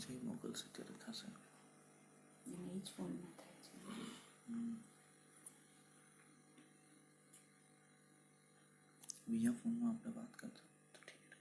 છે એ મોકલશે ત્યારે થશે. એ જ ફોનમાં થાય છે. બીજા ફોનમાં આપણે વાત કરતા તો ઠીક રહે.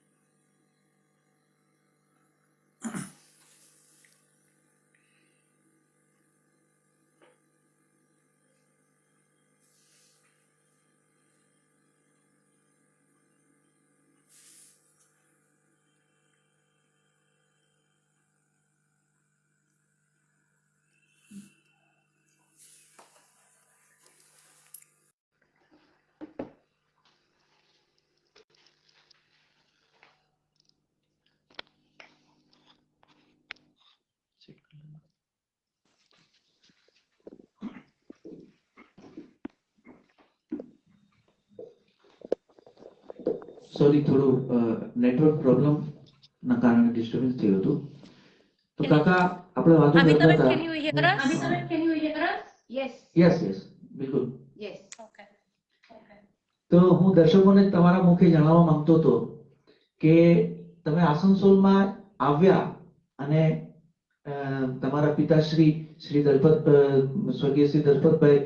સોરી, થોડું નેટવર્ક પ્રોબ્લેમ ના કારણે ડિસ્ટર્બન્સ થયું હતું. તો કાકા આપણે વાતો કરતા હતા. Can you hear us? Can you hear us? Yes. Yes yes, બિલકુલ. Yes. Okay. તો હું દર્શકોને તમારા મુખે જણાવવા માંગતો હતો કે તમે આસનસોલમાં આવ્યા અને તમારા પિતાશ્રી શ્રી સ્વર્ગીય શ્રી દલપતભાઈ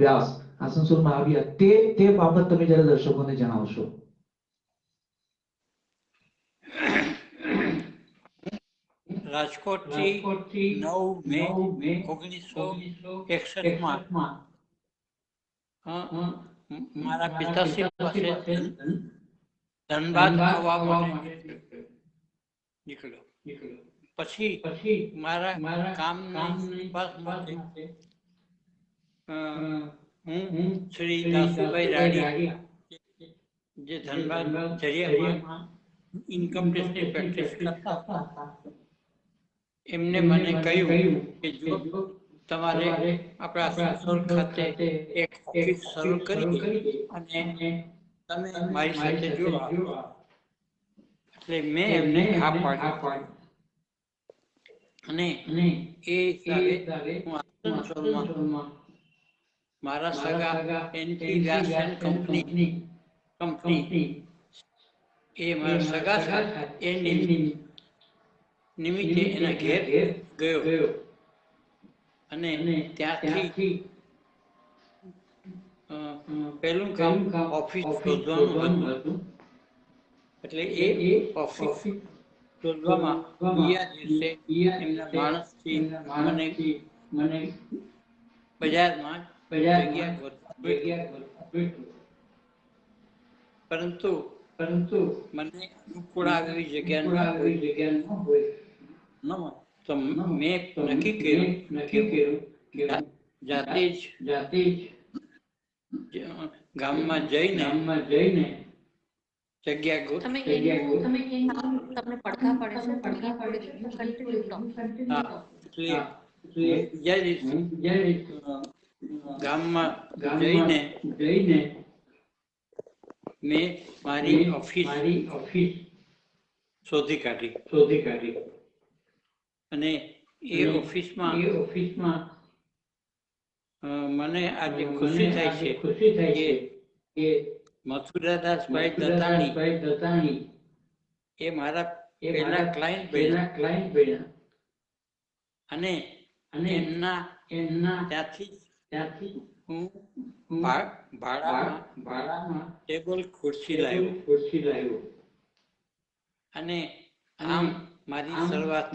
વ્યાસ આસનસોલમાં આવ્યા તે બાબત તમે જરા દર્શકોને જણાવશો. રાજકોટથી 9 મે 1961 મારા પિતાશ્રી પાસે ધનબાદ આવવા માટે નીકળ્યો. પછી મારા કામની તપાસ માટે હું શ્રી દાસુભાઈ રાડી જે ધનબાદ જરિયામાં ઇન્કમ ટેક્સની પ્રેક્ટિસ કરતા હતા, એમને મને કહ્યું કે જો તમારે આપણા આસનસોલ ખાતે એક ઓફિસ શરૂ કરી અને તમે મારી સાથે જોડાઓ. એટલે મેં એમને હા પાડી અને એ હિસાબે હું આસનસોલમાં મારા સગા એનટી વ્યાસ એન્ડ કંપની એ મારા સગા હતા એ નિમિત્તે એના ઘેર ગયો અને ત્યાંથી પહેલું કામ ઓફિસ શોધવાનું હતું. એટલે એ ઓફિસ શોધવામાં બીજા દિવસે એમના માણસથી મને બજારમાં જગ્યા ગોતવી. પરંતુ મને અનુકૂળ આવી જગ્યા ન હોય. તો મેં નક્કી કર્યું કે જાતે જ ગામમાં જઈને જગ્યા તમને પડતા પડે છે. બીજા દિવસે ગામમાં જઈને મેં મારી ઓફિસ શોધી કાઢી અને એ ઓફિસમાં મને આજે ખુશી થાય છે કે મથુરાદાસભાઈ દત્તાણી એ મારા પહેલા ક્લાયન્ટ બન્યા અને એમના ત્યાંથી હું ભાડામાં ટેબલ ખુરશી લાવ્યો અને આમ મારી શરૂઆત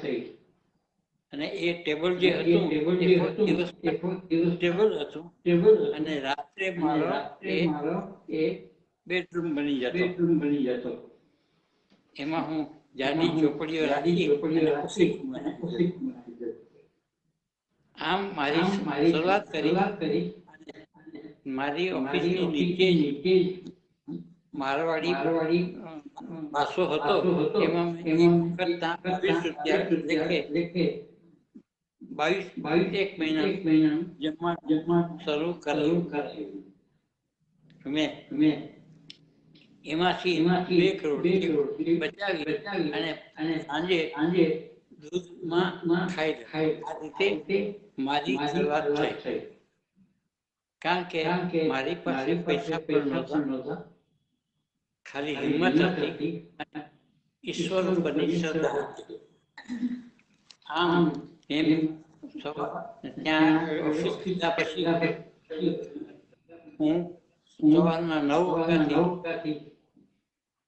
થઈ. અને એ ટેબલ જે હતું ટેબલ હતું અને રાત્રે મારો એ બેડરૂમ બની જતો. એમાં હું જાડી ચોપડીઓ રાખી આમ મારી શરૂઆત કરી. મારી ઓફિસની નીચે મારવાડી પાસો હતો. એમાં મેં કરતા 20 રૂપિયા એક મહિના જમવા શરૂ કરાયું. મેં એમાંથી 2 કરોડ બચાવી અને સાંજે દૂધમાં ખાઈ. આ રીતે મારી શરૂઆત થઈ. કારણ કે મારી પાસે પૈસા પણ નહોતા, ખાલી હિંમત હતી, ઈશ્વર ઉપરની શ્રદ્ધા હતી. આમ એમ ત્યાં ઓફિસ ગયા પછી હું સવારના 9 વાગ્યાથી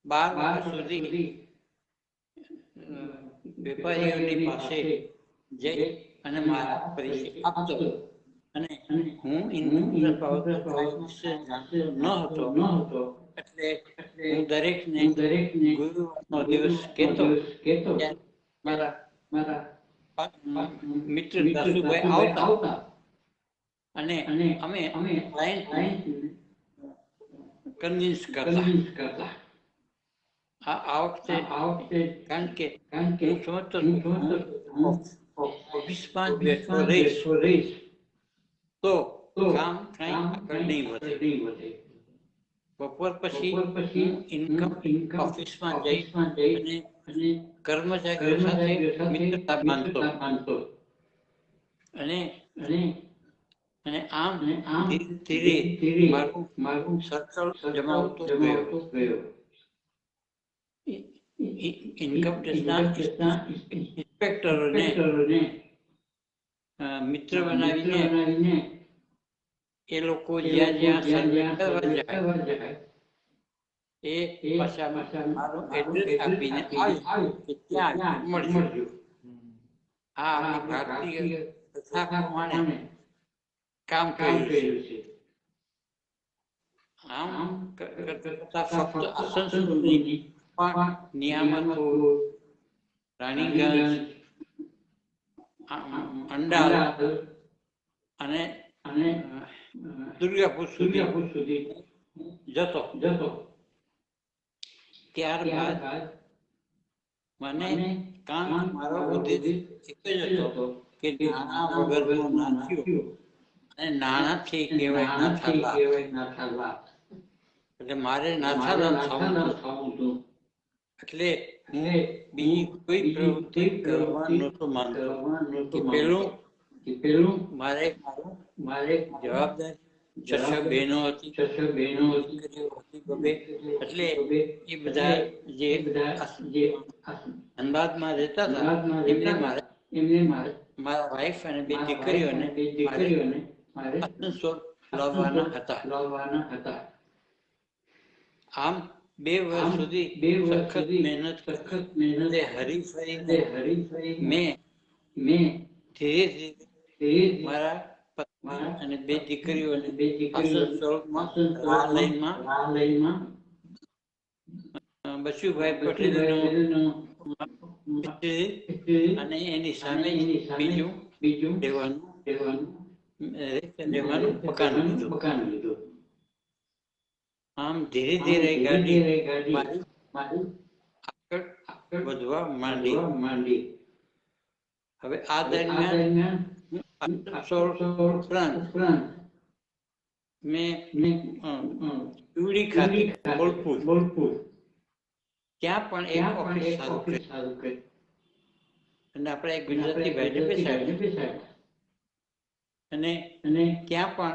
12 વાગ્યા સુધી વેપારીઓની પાસે જઈ અને મારા પરિચય આપતો. અને હું ઇન્કમ બાબતે કાંઈ વિશે જાણતો ન હતો, એટલે હું દરેકને ગુરુવારનો દિવસ કહેતો. મારા મિત્ર દાસુભાઈ આવતા અને અમે ક્લાયન્ટ કન્વિન્સ કરતા. આ વખતે કારણ કે હું સમજતો ઓફિસમાં જ બેઠો રહીશ તો કામ કઈ આગળ નહીં વધે. બપોર પછી હું ઇન્કમ ઓફિસમાં જઈ અને કર્મચારીઓ સાથે મિત્રતા બાંધતો અને આમ ધીરે ધીરે મારું સર્કલ જમાવતો ગયો. ઇન્કમ ટેક્સના ઇન્સ્પેક્ટરોને મિત્ર બનાવીને એ લોકો જ્યાં જ્યાં સર્વે કરવા જાય એ પાછા મારું એડ્રેસ આપીને આવ્યું કે ત્યાં મળજો. આ આપણી ભારતીય પ્રથા પ્રમાણે કામ કર્યું છે. આમ કરતા ફક્ત આસનસોલની પણ નિયામતપુર, રાણીગંજ, અંડાલ અને દુર્ગાપુર સુધી જતો. ત્યારબાદ મને મારો ઉદ્દેશ એક જ હતો કે નાણાં વગરનો નાથ્યો અને નાણાંથી કહેવાય નાથાલા. એટલે મારે નાથાલા થવું હતું. એટલે હું બીજી કોઈ પ્રવૃત્તિ કરવા નહોતો માંગતો કે પેલું મારે જવાબદારી 6 બહેનો હતી. એટલે એ બધા જે અમદાવાદમાં રહેતા હતા એમને મારા વાઈફ અને 2 દીકરીઓને મારે આસનસોલ લાવવાના હતા. આમ 2 વર્ષ સુધી સખત મહેનત હરીફરી મેં ધીરે ધીરે મારા પત્ની અને 2 દીકરીઓને આસનસોલમાં લાઈનમાં બચુભાઈ પટેલનો અને એની સામે બીજું રહેવાનું મકાન લીધું. આમ ધીરે ધીરે ગાડી મારી આગળ વધવા માંડી. હવે આ દરમિયાન મેં ચૂડી ખાતી બોલપુર ત્યાં પણ એક ઓફિસ સારું કરી અને આપણે એક ગુજરાતી ભાઈને બેસાડ્યા અને ત્યાં પણ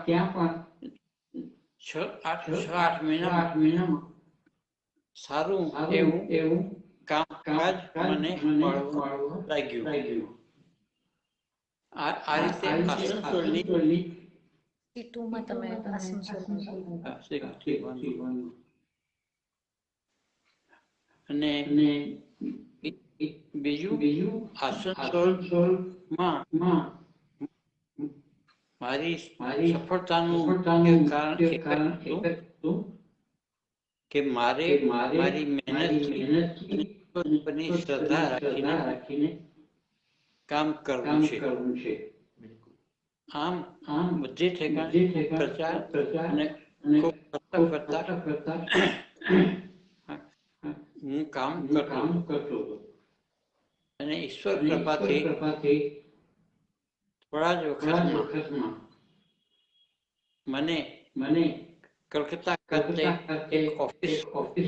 6-8 મહિનામાં સારું એવું કામકાજ મને મળવા લાગ્યું. આ રીતે આસનસોલની T2માં તમે આસનસોલ અને બીજું આસનસોલમાં મારી સફળતાનું કારણ એક હતું કે મારી મહેનતની શ્રદ્ધા રાખીને કામ કરવું છે. આમ બધી ઠેકાણે પ્રચાર અને કરતા હું કામ કરતો અને ઈશ્વર કૃપાથી થોડા જ વખતમાં મને કલકત્તા ખાતે એક ઓફિસ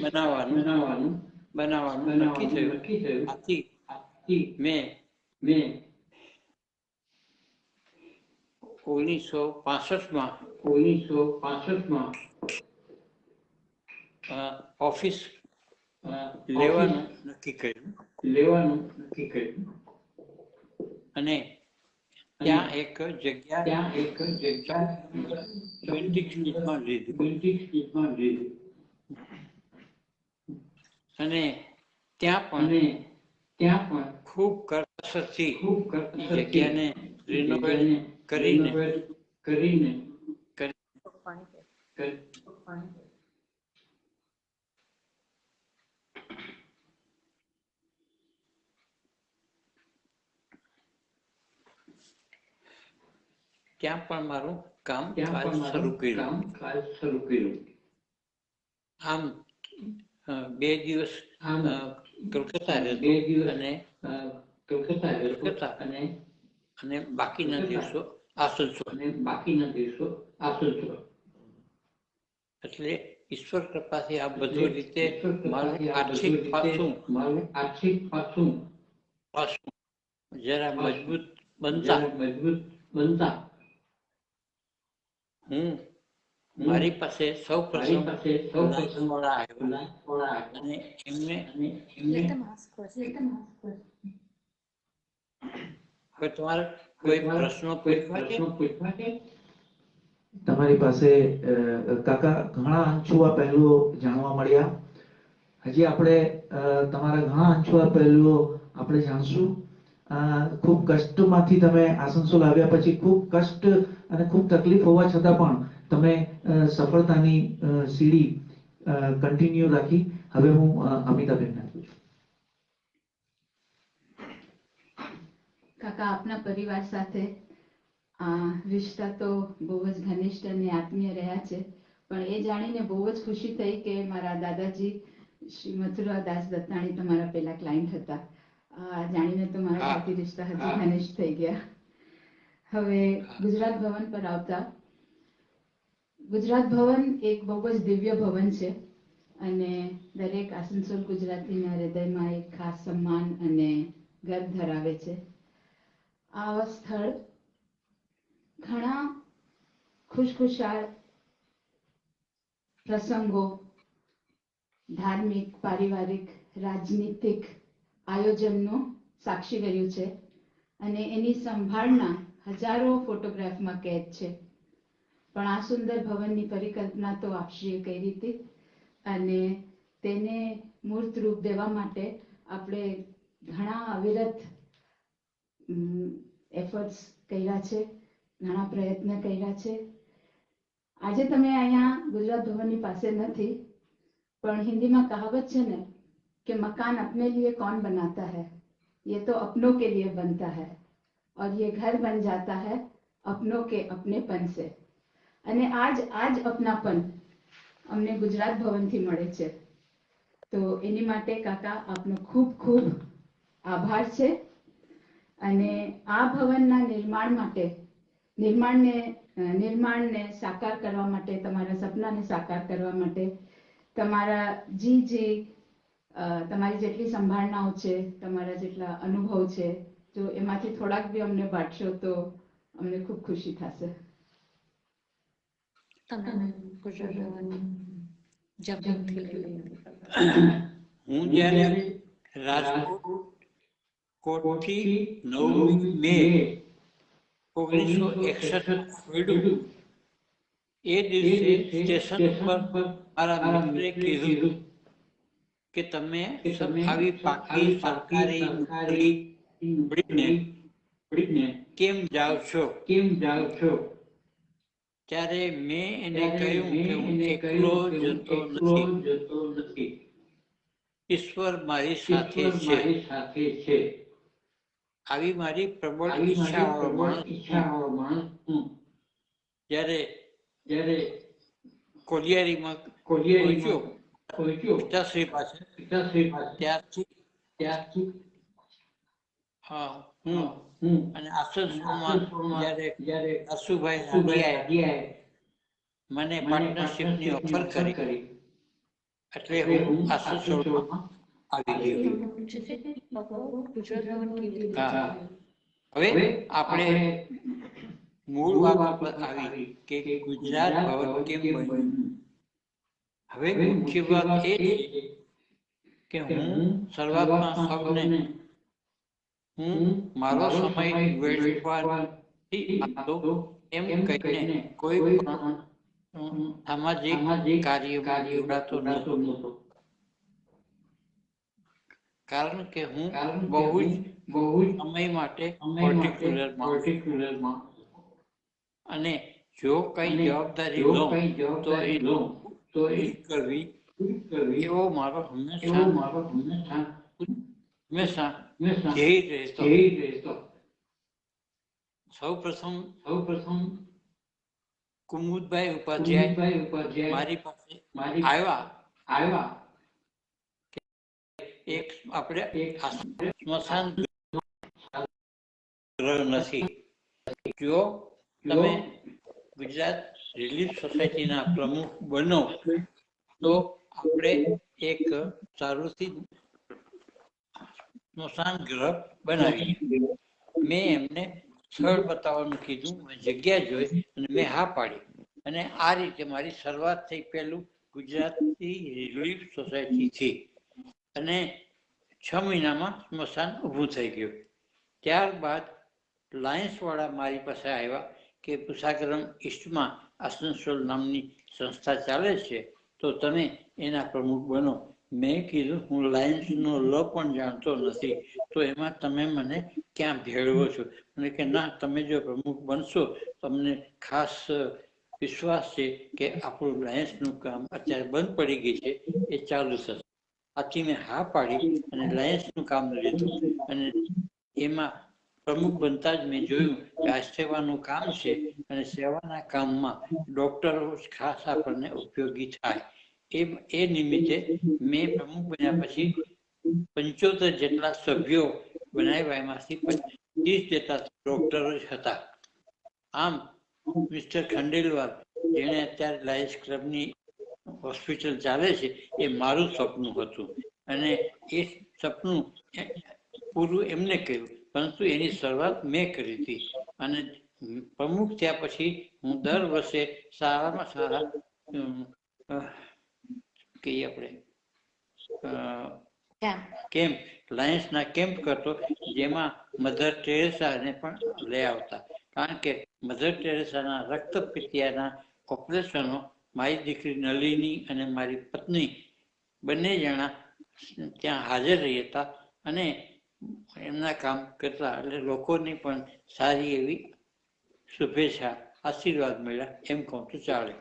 બનાવવાનું નક્કી થયું. આથી મેં 1965માં ઓફિસ લેવાનું નક્કી કર્યું. અને ત્યાં એક જગ્યા 26 માં લીધી અને ત્યાં પણ ખૂબ કરકસરથી એ જગ્યાને રિનોવેટ કરીને ત્યાં પણ મારું કામ શરૂ કર્યું. આમ 2 દિવસ કલકત્તા રહ્યો અને બાકીના દિવસો આસનસોલ. એટલે ઈશ્વર કૃપાથી આ બધું રીતે મારું આર્થિક પાસું જરા મજબૂત બનતા હું મારી પાસે સૌ પ્રથમ અને એમને હવે તમારે કોઈ પ્રશ્નો પૂછવા છે? તમારી પાસે કાકા ઘણા અનછુઆ પહેલુઓ જાણવા મળ્યા. હજી આપણે તમારા ઘણા અનછુઆ પહેલુઓ આપણે જાણશું. ખૂબ કષ્ટમાંથી તમે આસનસોલ આવ્યા પછી ખૂબ કષ્ટ અને ખૂબ તકલીફ હોવા છતાં પણ તમે સફળતાની સીડી કન્ટિન્યુ રાખી. હવે હું અમિતાબેન નાખું છું. કાકા, આપના પરિવાર સાથે રિશ્તા તો બહુ જ ઘનિષ્ઠ અને આત્મીય રહ્યા છે, પણ એ જાણીને બહુ જ ખુશી થઈ કે મારા દાદાજી શ્રી મથુરાદાસ દત્તાણી તમારા પેલા ક્લાયન્ટ હતા. જાણીને તો મારા સાથે રિશ્તા હજી ઘનિષ્ઠ થઈ ગયા. હવે ગુજરાત ભવન પર આવતા, ગુજરાત ભવન એક બહુ જ દિવ્ય ભવન છે અને દરેક આસનસોલ ગુજરાતીના હૃદયમાં એક ખાસ સન્માન અને ગર્વ ધરાવે છે. આ સ્થળ ઘણા ખુશખુશાલ પ્રસંગો, ધાર્મિક, પારિવારિક, રાજનીતિક આયોજનનો સાક્ષી રહ્યું છે અને એની સંભાળના હજારો ફોટોગ્રાફમાં કેદ છે. પણ આ સુંદર ભવનની પરિકલ્પના તો આપશ્રીએ કરી હતી અને તેને મૂર્ત રૂપ દેવા માટે આપણે ઘણા અવિરત એફર્ટ્સ કર્યા છે, ઘણા પ્રયત્ન કર્યા છે. આજે તમે અહીંયા ગુજરાત ભવનની પાસે નથી, પણ હિન્દીમાં કહાવત છે ને कि मकान अपने लिए कौन बनाता है, ये तो अपनों के लिए बनता है और ये घर बन जाता है अपनों के अपनेपन से. અને આજ અપનાપન અમને ગુજરાત ભવનથી મળે છે. તો એની માટે કાકા આપનો ખૂબ ખૂબ આભાર છે. અને આ ભવનના નિર્માણને સાકાર કરવા માટે, તમારા સપનાને સાકાર કરવા માટે તમારા તમારી જેટલી સંભાવનાઓ છે, તમારા જેટલા અનુભવ છે, જો એમાંથી થોડાક બી અમને બાંટશો તો અમને ખૂબ ખુશી થશે. હું જ્યારે રાજકોટથી 9મી મે 1961 મળ્યું, એ દિવસે સ્ટેશન પર મારા મિત્રે કીધું કે તમે આવી પાકી સરકારી નોકરી છોડીને કેમ જાઓ છો? ત્યારે મેં એને કહ્યું કે હું એકલો જતો નથી, ઈશ્વર મારી સાથે છે. આવી મારી પ્રબળ ઈચ્છાવાળો માણસ હું. જ્યારે કોલિયારીમાં પહોંચ્યો પિતાશ્રી પાસે, ત્યારથી હું અને આસનસોલમાં જ્યારે અશુભાઈ નાગિયાએ મને પાર્ટનરશિપની ઓફર કરી, એટલે હું આસનસોલમાં આવી ગયો. હવે આપણે મૂળ વાત પર આવી કે ગુજરાત ભવન કેમ બન્યું. હવે મુખ્ય વાત એ છે કે હું શરૂઆતમાં સૌને હું મારો સમય વેડફવાથી આપતો એમ કહીને કોઈ પણ સામાજિક કાર્યમાં જોડાતો નહોતો, કારણ કે હું બહુ જ સમય માટે પર્ટિક્યુલરમાં અને જો કઈ જવાબદારી લઉં તો એ પૂરી કરવી એવો મારો હંમેશા ધ્યેય રહેતો. સૌ પ્રથમ કુમુદભાઈ ઉપાધ્યાય મારી પાસે આવ્યા. એક આપણે સ્મશાન ગ્રહ નથી. જો તમે ગુજરાત રિલીફ સોસાયટીના પ્રમુખ બનો તો આપણે એક સારુંથી સ્મશાન ગ્રહ બનાવીએ. મેં એમને સ્થળ બતાવવાનું કીધું, જગ્યા જોઈ અને મેં હા પાડી અને આ રીતે મારી શરૂઆત થઈ પહેલું ગુજરાતી રિલીફ સોસાયટીથી અને 6 મહિનામાં સ્મશાન ઊભું થઈ ગયું. ત્યારબાદ લાયન્સ વાળા મારી પાસે આવ્યા કે કુશાગ્રમ ઈસ્ટમાં આસનસોલ નામની સંસ્થા ચાલે છે, તો તમે એના પ્રમુખ બનો. મેં કીધું હું લાયન્સનો લ પણ જાણતો નથી, તો એમાં તમે મને ક્યાં ભેળવો છો? અને કે ના, તમે જો પ્રમુખ બનશો તમને ખાસ વિશ્વાસ છે કે આપણું લાયન્સનું કામ અત્યારે બંધ પડી ગઈ છે, એ ચાલુ થશે. આથી મેં હા પાડી અને લાયન્સનું કામ લીધું અને એમાં પ્રમુખ બનતા જ મેં જોયું કે આ સેવાનું કામ છે અને સેવાના કામમાં ડોક્ટરો ખાસ આપણને ઉપયોગી થાય. એ નિમિત્તે મેં પ્રમુખ બન્યા પછી 75 જેટલા સભ્યો બનાવ્યા, એમાંથી 30 જેટલા ડોક્ટરો જ હતા. આમ મિસ્ટર ખંડેલવાલ, જેણે અત્યારે લાયન્સ ક્લબની હોસ્પિટલ ચાલે છે, એ મારું સપનું હતું અને એ સપનું પૂરું એમને કર્યું, પરંતુ એની શરૂઆત મેં કરી હતી. અને પ્રમુખ થયા પછી હું દર વર્ષે સારામાં સારા કહીએ આપણે કેમ્પ, લાયન્સના કેમ્પ કરતો, જેમાં મધર ટેરેસાને પણ લઈ આવતા. કારણ કે મધર ટેરેસાના રક્તપિતિયાના ઓપરેશનો મારી દીકરી નલિની અને મારી પત્ની બંને જણા ત્યાં હાજર રહી હતા અને એમના કામ કરતા. એટલે લોકોની પણ સારી એવી શુભેચ્છા, આશીર્વાદ મળ્યા એમ કહું તો ચાલે.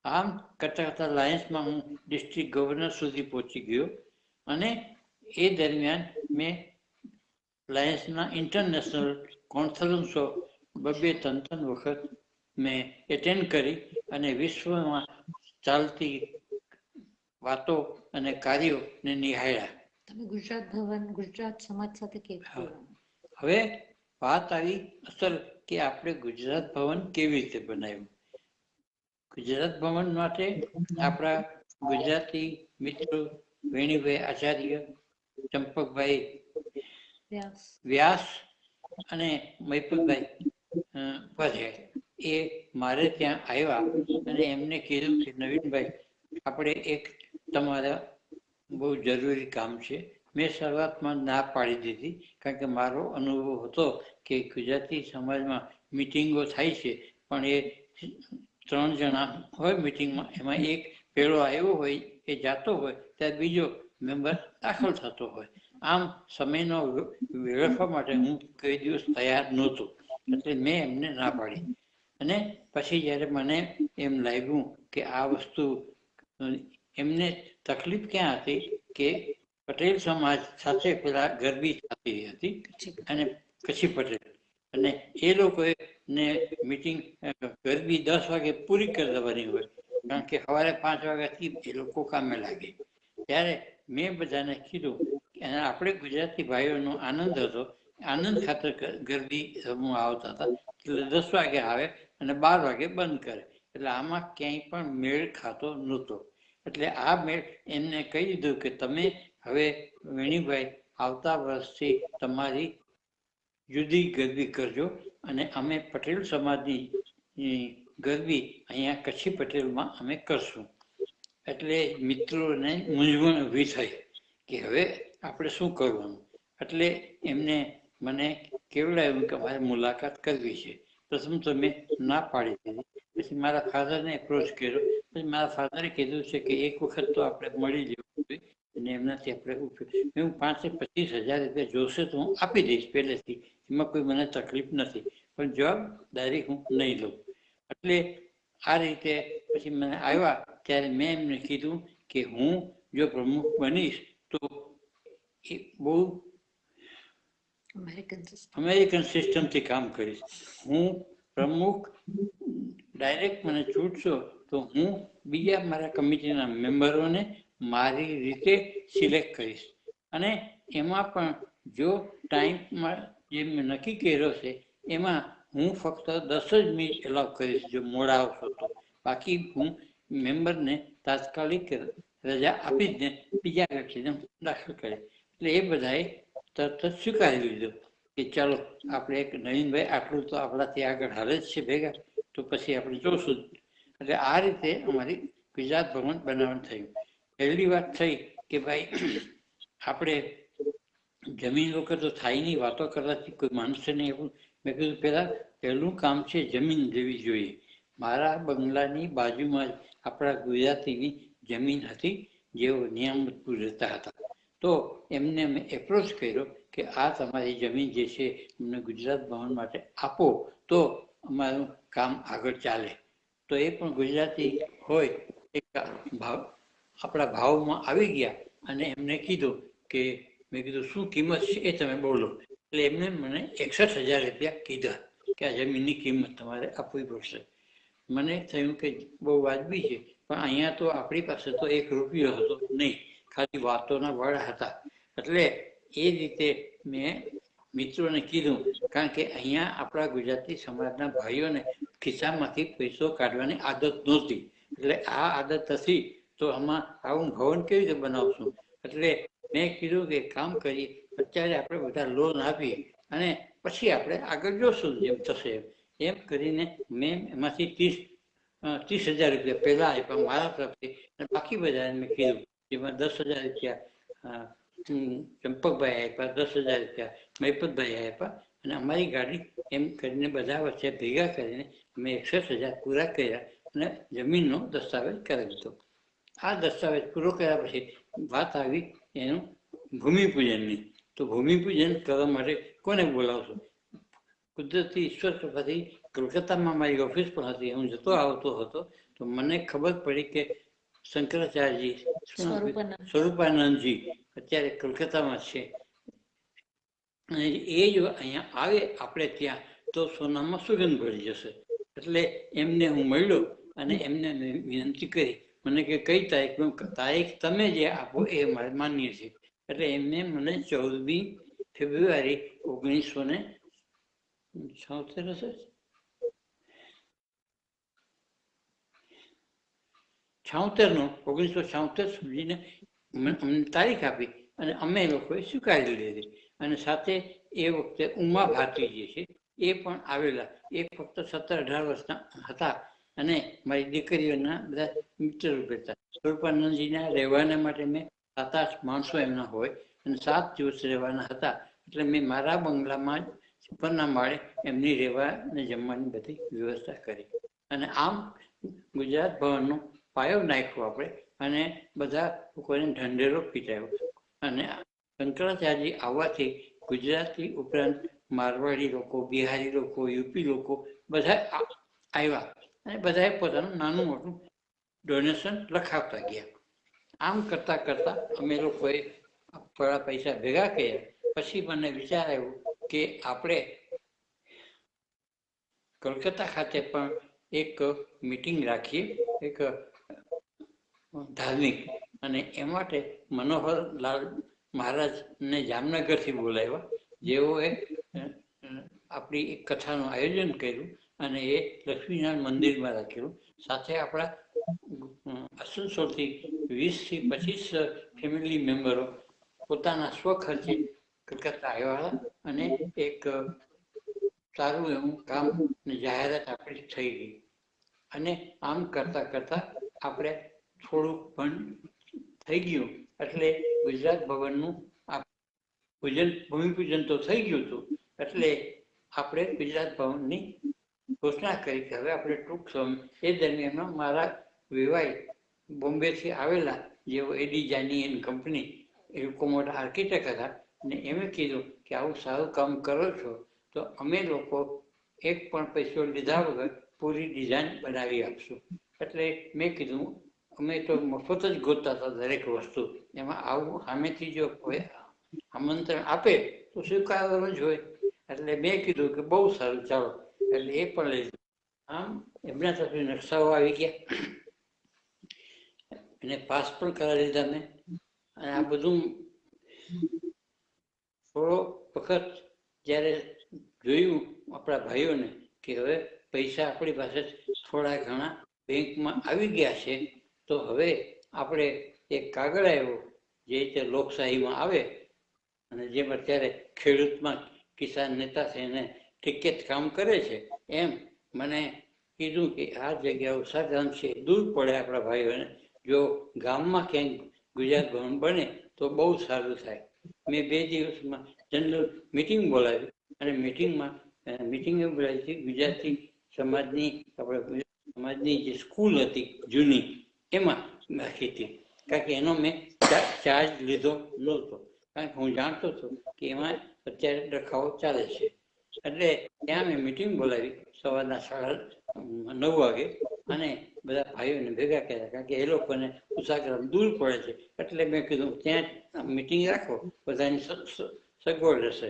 આમ કરતાં કરતાં લાયન્સમાં હું ડિસ્ટ્રિક્ટ ગવર્નર સુધી પહોંચી ગયો અને એ દરમિયાન મેં લાયન્સના ઇન્ટરનેશનલ કોન્ફરન્સો 2-3 વખત મેં એટેન્ડ કરી અને વિશ્વમાં ચાલતી વાતો અને કાર્યોને નિહાળ્યા. તમે ગુજરાત ભવન, ગુજરાત સમાજ સાથે કેવું? હવે વાત આવી અસલ કે આપણે ગુજરાત ભવન કેવી રીતે બનાવ્યું. ગુજરાત ભવન માટે આપણા ગુજરાતી મિત્રો વેણીભાઈ આચાર્ય, ચંપકભાઈ વ્યાસ અને મૈપતભાઈ ઉપાધ્યાય એ મારે ત્યાં આવ્યા અને એમને કીધું કે નવીનભાઈ, આપણે એક તમારા બહુ જરૂરી કામ છે. મેં શરૂઆતમાં ના પાડી દીધી, કારણ કે મારો અનુભવ હતો કે ગુજરાતી સમાજમાં મિટિંગો થાય છે, પણ એ 3 જણા હોય મિટિંગમાં, એમાં એક પેલો આવ્યો હોય, એ જાતો હોય ત્યારે બીજો મેમ્બર દાખલ થતો હોય. આમ સમયનો વેડફવા માટે હું કઈ દિવસ તૈયાર નહોતો, એટલે મેં એમને ના પાડી. અને પછી જ્યારે મને એમ લાગ્યું કે આ વસ્તુ, એમને તકલીફ ક્યાં હતી કે પટેલ સમાજ સાથે પેલા ગરબી થતી હતી અને કચ્છી પટેલ, અને એ લોકોએ ને મીટિંગ ગરબી 10 વાગે પૂરી કરી દેવાની હોય, કારણ કે સવારે 5 વાગ્યાથી એ લોકો કામે લાગે. ત્યારે મેં બધાને કીધું કે આપણે ગુજરાતી ભાઈઓનો આનંદ હતો, આનંદ ખાતર ગરબી રમવા આવતા હતા, એટલે 10 વાગે આવે અને 12 વાગે બંધ કરે, એટલે આમાં ક્યાંય પણ મેળ ખાતો નહોતો. એટલે આ મેળ એમને કહી દીધું કે તમે હવે વેણીભાઈ આવતા વર્ષથી તમારી જુદી ગરબી કરજો અને અમે પટેલ સમાજની ગરબી અહીંયા કચ્છી પટેલમાં અમે કરશું. એટલે મિત્રોને મૂંઝવણ ઊભી થઈ કે હવે આપણે શું કરવાનું. એટલે એમને મને કેવડાવ્યું કે મારે મુલાકાત કરવી છે. પ્રથમ તો મેં ના પાડી દીધી. પછી મારા ફાધરને એપ્રોચ કર્યો. પછી મારા ફાધરે કીધું છે કે એક વખત તો આપણે મળી લેવું જોઈએ અને એમનાથી આપણે હું 5-25 હજાર રૂપિયા જોશે તો હું આપી દઈશ પહેલેથી, એમાં કોઈ મને તકલીફ નથી, પણ જવાબદારી હું નહીં લઉં. એટલે આ રીતે પછી મને આવ્યા ત્યારે મેં એમને કીધું કે હું જો પ્રમુખ બનીશ તો એ બહુ અમેરિકન સિસ્ટમથી કામ કરીશ. હું પ્રમુખ ડાયરેક્ટ મને છૂટશો તો હું બીજા મારા કમિટીના મેમ્બરોને મારી રીતે સિલેક્ટ કરીશ અને એમાં પણ જો ટાઈમમાં જે મેં નક્કી કર્યો છે એમાં હું ફક્ત 10 જ મિનિટ એલાવ કરીશ જો મોડા આવશો તો. બાકી હું મેમ્બરને તાત્કાલિક રજા આપી જ ને બીજા વ્યક્તિને દાખલ કરે. એટલે એ બધાએ તરત જ સ્વીકારી લીધું કે ચાલો આપણે એક નવીનભાઈ આટલું તો આપણાથી આગળ હાલે જ છે ભેગા, તો પછી આપણે જોશું. એટલે આ રીતે અમારી ગુજરાત ભવન બનાવવાનું થયું. પહેલી વાત થઈ કે ભાઈ આપણે જમીન વગર તો થાય નહીં, વાતો કરવાથી કોઈ માનશે નહીં એવું. મેં કીધું પહેલું કામ છે જમીન લેવી જોઈએ. મારા બંગલાની બાજુમાં જ આપણા ગુજરાતીની જમીન હતી, જેઓ નિયામતપુર રહેતા હતા. તો એમને મેં એપ્રોચ કર્યો કે આ તમારી જમીન જે છે અમને ગુજરાત ભવન માટે આપો તો અમારું કામ આગળ ચાલે. તો એ પણ ગુજરાતી હોય એક ભાવ આપણા ભાવમાં આવી ગયા અને એમને કીધું કે મેં કીધું શું કિંમત છે એ તમે બોલો. એટલે એમને મને 61,000 રૂપિયા કીધા કે આ જમીનની કિંમત તમારે આપવી પડશે. મને થયું કે બહુ વાજબી છે, પણ અહીંયા તો આપણી પાસે તો 1 રૂપિયો હતો નહીં, ખાલી વાતોના વડ હતા. એટલે એ રીતે મેં મિત્રોને કીધું, કારણ કે અહીંયા આપણા ગુજરાતી સમાજના ભાઈઓને ખિસ્સામાંથી પૈસો કાઢવાની આદત નહોતી. એટલે આ આદત હતી તો આમાં આવું ભવન કેવી રીતે બનાવશું. એટલે મેં કીધું કે કામ કરીએ, અત્યારે આપણે બધા લોન આપીએ અને પછી આપણે આગળ જોશું જેમ થશે એમ કરીને મેં એમાંથી 30,000 રૂપિયા પહેલા આપ્યા મારા તરફથી, અને બાકી બધાને મેં કીધું જેમાં 10,000 રૂપિયા ચંપકભાઈ આપ્યા, 10,000 રૂપિયા મહિપતભાઈ આપ્યા અને અમારી ગાડી એમ કરીને બધા વચ્ચે ભેગા કરીને અમે 61,000 પૂરા કર્યા અને જમીનનો દસ્તાવેજ કરાવી દીધો. આ દસ્તાવેજ પૂરો કર્યા પછી વાત આવી એનું ભૂમિપૂજનની. તો ભૂમિપૂજન કરવા માટે કોને બોલાવશો? કુદરતી ઈશ્વર કૃપાથી કલકત્તામાં મારી ઓફિસ પણ હતી, હું જતો આવતો હતો. તો મને ખબર પડી કે શંકરાચાર્યજી સ્વરૂપાનંદજી અત્યારે કલકત્તામાં છે અને એ જો અહીંયા આવે આપણે ત્યાં તો સોનામાં સુગંધ ભળી જશે. એટલે એમને હું મળ્યો અને એમને વિનંતી કરી. મને કે કઈ તારીખ તમે જે આપો એ મારે માન્ય છે. એટલે એમને મને 14મી ફેબ્રુઆરી 1976 સુધીને અમને તારીખ આપી અને અમે લોકોએ સ્વીકારી લીધી. અને સાથે એ વખતે ઉમા ભારતી જે છે એ પણ આવેલા. એ ફક્ત 17-18 વર્ષના હતા અને મારી દીકરીઓના બધા મિત્ર રૂપે હતા. સ્વરૂપાનંદજીના રહેવાના માટે મેં 7-8 માણસો એમના હોય અને 7 દિવસ રહેવાના હતા. એટલે મેં મારા બંગલામાં જ ઉપરના માળે એમની રહેવા અને જમવાની બધી વ્યવસ્થા કરી અને આમ ગુજરાત ભવનનો પાયો નાખ્યો આપણે અને બધા લોકોને ઢંઢેરો પીટાયો. અને શંકરાચાર્યજી આવવાથી ગુજરાતી ઉપરાંત મારવાડી લોકો, બિહારી લોકો, યુપી લોકો બધા આવ્યા અને બધાએ પોતાનું નાનું મોટું ડોનેશન લખાવતા ગયા. આમ કરતાં કરતાં અમે લોકોએ થોડા પૈસા ભેગા કર્યા. પછી મને વિચાર આવ્યો કે આપણે કલકત્તા ખાતે પણ એક મીટિંગ રાખીએ, એક ધાર્મિક. અને એ માટે મનોહરલાલ મહારાજને જામનગરથી બોલાવ્યા, જેઓએ આપણી એક કથાનું આયોજન કર્યું અને એ લક્ષ્મીનારાયણ મંદિરમાં રાખેલું. સાથે આપણા આસનસોલથી 20-25 ફેમિલી મેમ્બરો પોતાના સ્વખર્ચે કલકત્તા આવ્યા અને એક સારું એવું કામ જાહેરાત આપણી થઈ ગઈ. અને આમ કરતાં કરતાં આપણે થોડુંક પણ થઈ ગયું. એટલે ગુજરાત ભવનનું ભૂમિપૂજન તો થઈ ગયું હતું, એટલે આપણે ગુજરાત ભવનની ઘોષણા કરી કે હવે આપણે ટૂંક સમય એ દરમિયાનમાં મારા વિવાય બોમ્બેથી આવેલા જેઓ એડી જાની એન્ડ કંપની એ લોકો મોટા આર્કિટેક્ટ હતા ને એમણે કીધું કે આવું સારું કામ કરો છો તો અમે લોકો એક પણ પૈસો લીધા વગર પૂરી ડિઝાઇન બનાવી આપશું. એટલે મેં કીધું અમે તો મફત જ ગોતતા હતા દરેક વસ્તુ, એમાં આવું સામેથી જો કોઈ આમંત્રણ આપે તો સ્વીકારવાનું જ હોય. એટલે મેં કીધું કે બહુ સારું, ચાલો. એટલે એ પણ લઈ લીધું. આમ એમના તરફથી નકશાઓ આવી ગયા અને પાસ પણ કરાવી લીધા મેં. અને આ બધું થોડો વખત જ્યારે જોયું આપણા ભાઈઓને કે હવે પૈસા આપણી પાસે થોડા ઘણા બેંકમાં આવી ગયા છે, તો હવે આપણે એક કાગળ આવ્યો જે રીતે લોકશાહીમાં આવે અને જેમ અત્યારે ખેડૂતમાં કિસાન નેતા થઈને ટિકિટ કામ કરે છે, એમ મને કીધું કે આ જગ્યા ઉષાગ્રામ છે, દૂર પડે આપણા ભાઈઓને, જો ગામમાં ક્યાંક ગુજરાત ભવન બને તો બહુ સારું થાય. મેં 2 દિવસમાં જનરલ મિટિંગ બોલાવી અને મિટિંગ એવું બોલાવી હતી ગુજરાતી સમાજની આપણે સમાજની જે સ્કૂલ હતી જૂની એમાં રાખી હતી, કારણ કે એનો મેં ચાર્જ લીધો નહોતો, કારણ કે હું જાણતો હતો કે એમાં અત્યારે ડખાઓ ચાલે છે. એટલે ત્યાં મેં મિટિંગ બોલાવી સવારના 9:30 વાગે અને બધા ભાઈઓને ભેગા કર્યા, કારણ કે એ લોકોને ઉષાગ્રામ દૂર પડે છે. એટલે મેં કીધું ત્યાં મિટિંગ રાખો, બધાની સગવડ રહેશે.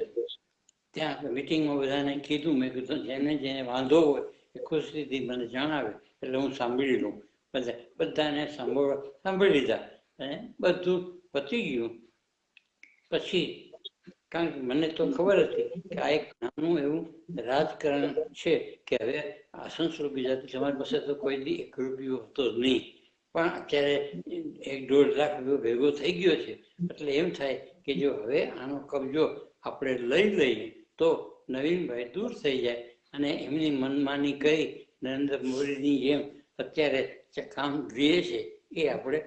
ત્યાં મિટિંગમાં બધાને કીધું, મેં કીધું જેને વાંધો હોય એ ખુશીથી મને જણાવે એટલે હું સાંભળી લઉં. બધાને સાંભળી લીધા અને બધું પતી ગયું. પછી કારણ કે મને તો ખબર હતી કે આ એક નાનું એવું રાજકારણ છે કે હવે આસનસોલ ગુજરાતી સમાજ પાસે તો કોઈ દી 1 રૂપિયો હતો નહીં, પણ અત્યારે 1-1.5 લાખ રૂપિયો ભેગો થઈ ગયો છે. એટલે એમ થાય કે જો હવે આનો કબજો આપણે લઈ લઈએ તો નવીનભાઈ દૂર થઈ જાય અને એમની મનમાની કરી નરેન્દ્ર મોદીની જેમ અત્યારે જે કામ જોઈએ છે એ આપણે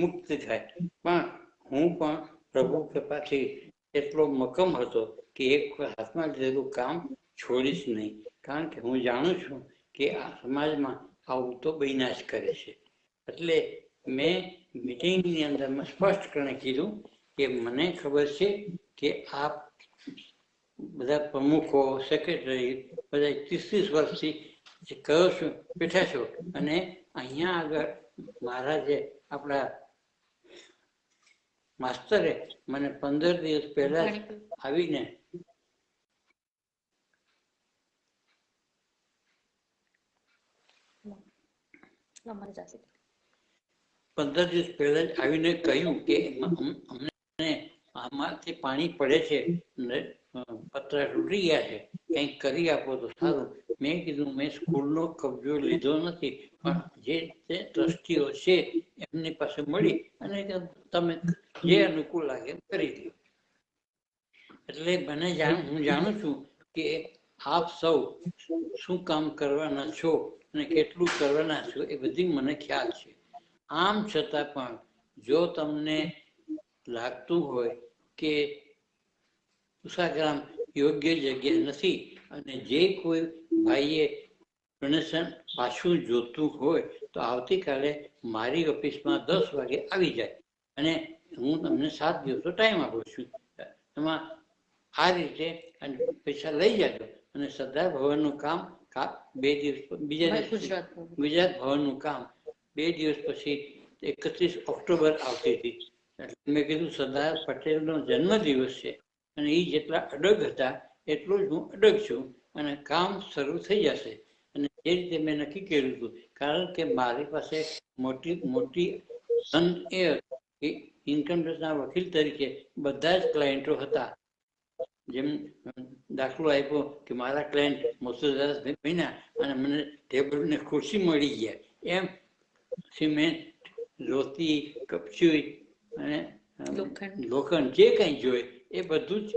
મુક્ત થાય. પણ હું પણ પ્રભુ કૃપાથી એટલો મક્કમ હતો કે એક હાથમાં લીધેલું કામ છોડીશ નહીં, કારણ કે હું જાણું છું કે આ સમાજમાં આવું તો બન્યા જ કરે છે. એટલે મેં મિટિંગની અંદરમાં સ્પષ્ટ કરીને કીધું કે મને ખબર છે કે આપ બધા પ્રમુખો, સેક્રેટરી બધા 30 વર્ષથી જે કરો છો, બેઠા છો, અને અહીંયા આગળ મારા જે આપણા માસ્તરે મને 15 દિવસ પહેલા જ આવીને કહ્યું કે અમને આમાંથી પાણી પડે છે, પતરા તૂટી ગયા છે, કંઈક કરી આપો તો સારું. મેં કીધું મેં સ્કૂલનો કબજો લીધો નથી, પણ જે ટ્રસ્ટીઓ છે એમની પાસે મળી અને તમે જે અનુકૂળ લાગે કરી દો. એટલે હું જાણું છું કે આપ સૌ શું કામ કરવાના છો અને કેટલું કરવાના છો એ બધી મને ખ્યાલ છે. આમ છતાં પણ જો તમને લાગતું હોય કે ઉષાગ્રામ યોગ્ય જગ્યા નથી અને જે કોઈ ભાઈએ ડોનેશન પાછું જોતું હોય તો આવતીકાલે મારી ઓફિસમાં 10 વાગે આવી જાય અને હું તમને 7 દિવસનો ટાઈમ આપું છું. એમાં આ રીતે પૈસા લઈ જાજો અને સરદાર ભવનનું કામ 2 દિવસ બીજા ગુજરાત ભવનનું કામ 2 દિવસ પછી 31 ઓક્ટોબર આવતી હતી. મેં કીધું સરદાર પટેલનો જન્મદિવસ છે અને એ જેટલા અડગ હતા એટલું જ હું અડગ છું અને કામ શરૂ થઈ જશે. અને એ રીતે મેં નક્કી કર્યું હતું, કારણ કે મારી પાસે મોટી ધન એ હતી કે ઇન્કમ ટેક્સના વકીલ તરીકે બધા જ ક્લાયન્ટો હતા. જેમ દાખલો આપ્યો કે મારા ક્લાયન્ટ મોસુદાસ મહિના અને મને ટેબલ ને ખુરશી મળી ગયા, એમ સિમેન્ટ, લોતી, કપચી અને લોખંડ જે કંઈ જોઈએ એ બધું જ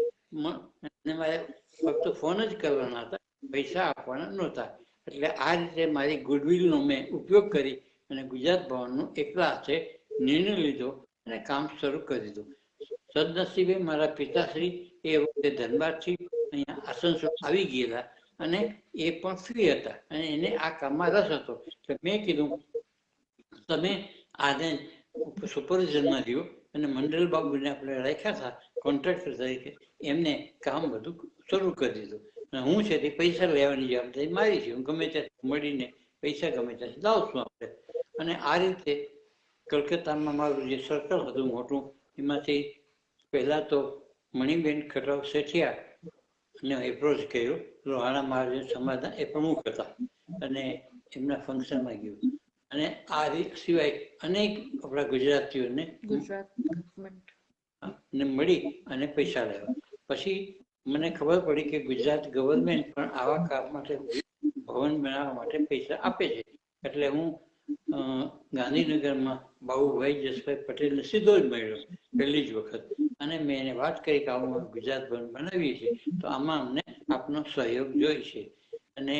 મારે ફક્ત ફોન જ કરવાના હતા, પૈસા આપવાના નહોતા. એટલે આ રીતે મારી ગુડવિલનો મેં ઉપયોગ કરી અને ગુજરાત ભવનનું એકલા હાથે નિર્ણય લીધો અને કામ શરૂ કરી દીધું. સદનસીબે મારા પિતાશ્રી એ વખતે ધનબાદથી અહીંયા આસનસોલ આવી ગયેલા અને એ પણ ફ્રી હતા અને એને આ કામમાં રસ હતો. એટલે મેં કીધું તમે આને સુપરવિઝનમાં રહ્યો અને મંડળ બાબુને આપણે રાખ્યા હતા કોન્ટ્રાક્ટર તરીકે, એમને કામ બધું શરૂ કરી દીધું. અને હું છે તે પૈસા લેવાની જવાબદારી મારી છે. હું ગમે ત્યાંથી મળીને પૈસા ગમે ત્યાંથી લાવું છું આપણે. અને આ રીતે કલકત્તામાં મારું જે સર્કલ હતું મોટું, એમાંથી પહેલા તો મણિબેન ખટાવ શેઠિયા ને એપ્રોચ કર્યો. લોહાણા મહારાજ સમાજના એ પ્રમુખ હતા અને એમના ફંક્શનમાં ગયું. અને આ રીત સિવાય અનેક આપણા ગુજરાતીઓને ગુજરાત ગવર્મેન્ટ ને મળી અને પૈસા લેવા. પછી મને ખબર પડી કે ગુજરાત ગવર્મેન્ટ પણ આવા કામ માટે ભવન બનાવવા માટે પૈસા આપે છે. એટલે હું ગાંધીનગરમાં બાબુભાઈ જસભાઈ પટેલને સીધો જ મળ્યો પહેલી જ વખત. અને મેં એને વાત કરી કે આવું ગુજરાત ભવન બનાવીએ છીએ, તો આમાં અમને આપનો સહયોગ જોઈએ છે. અને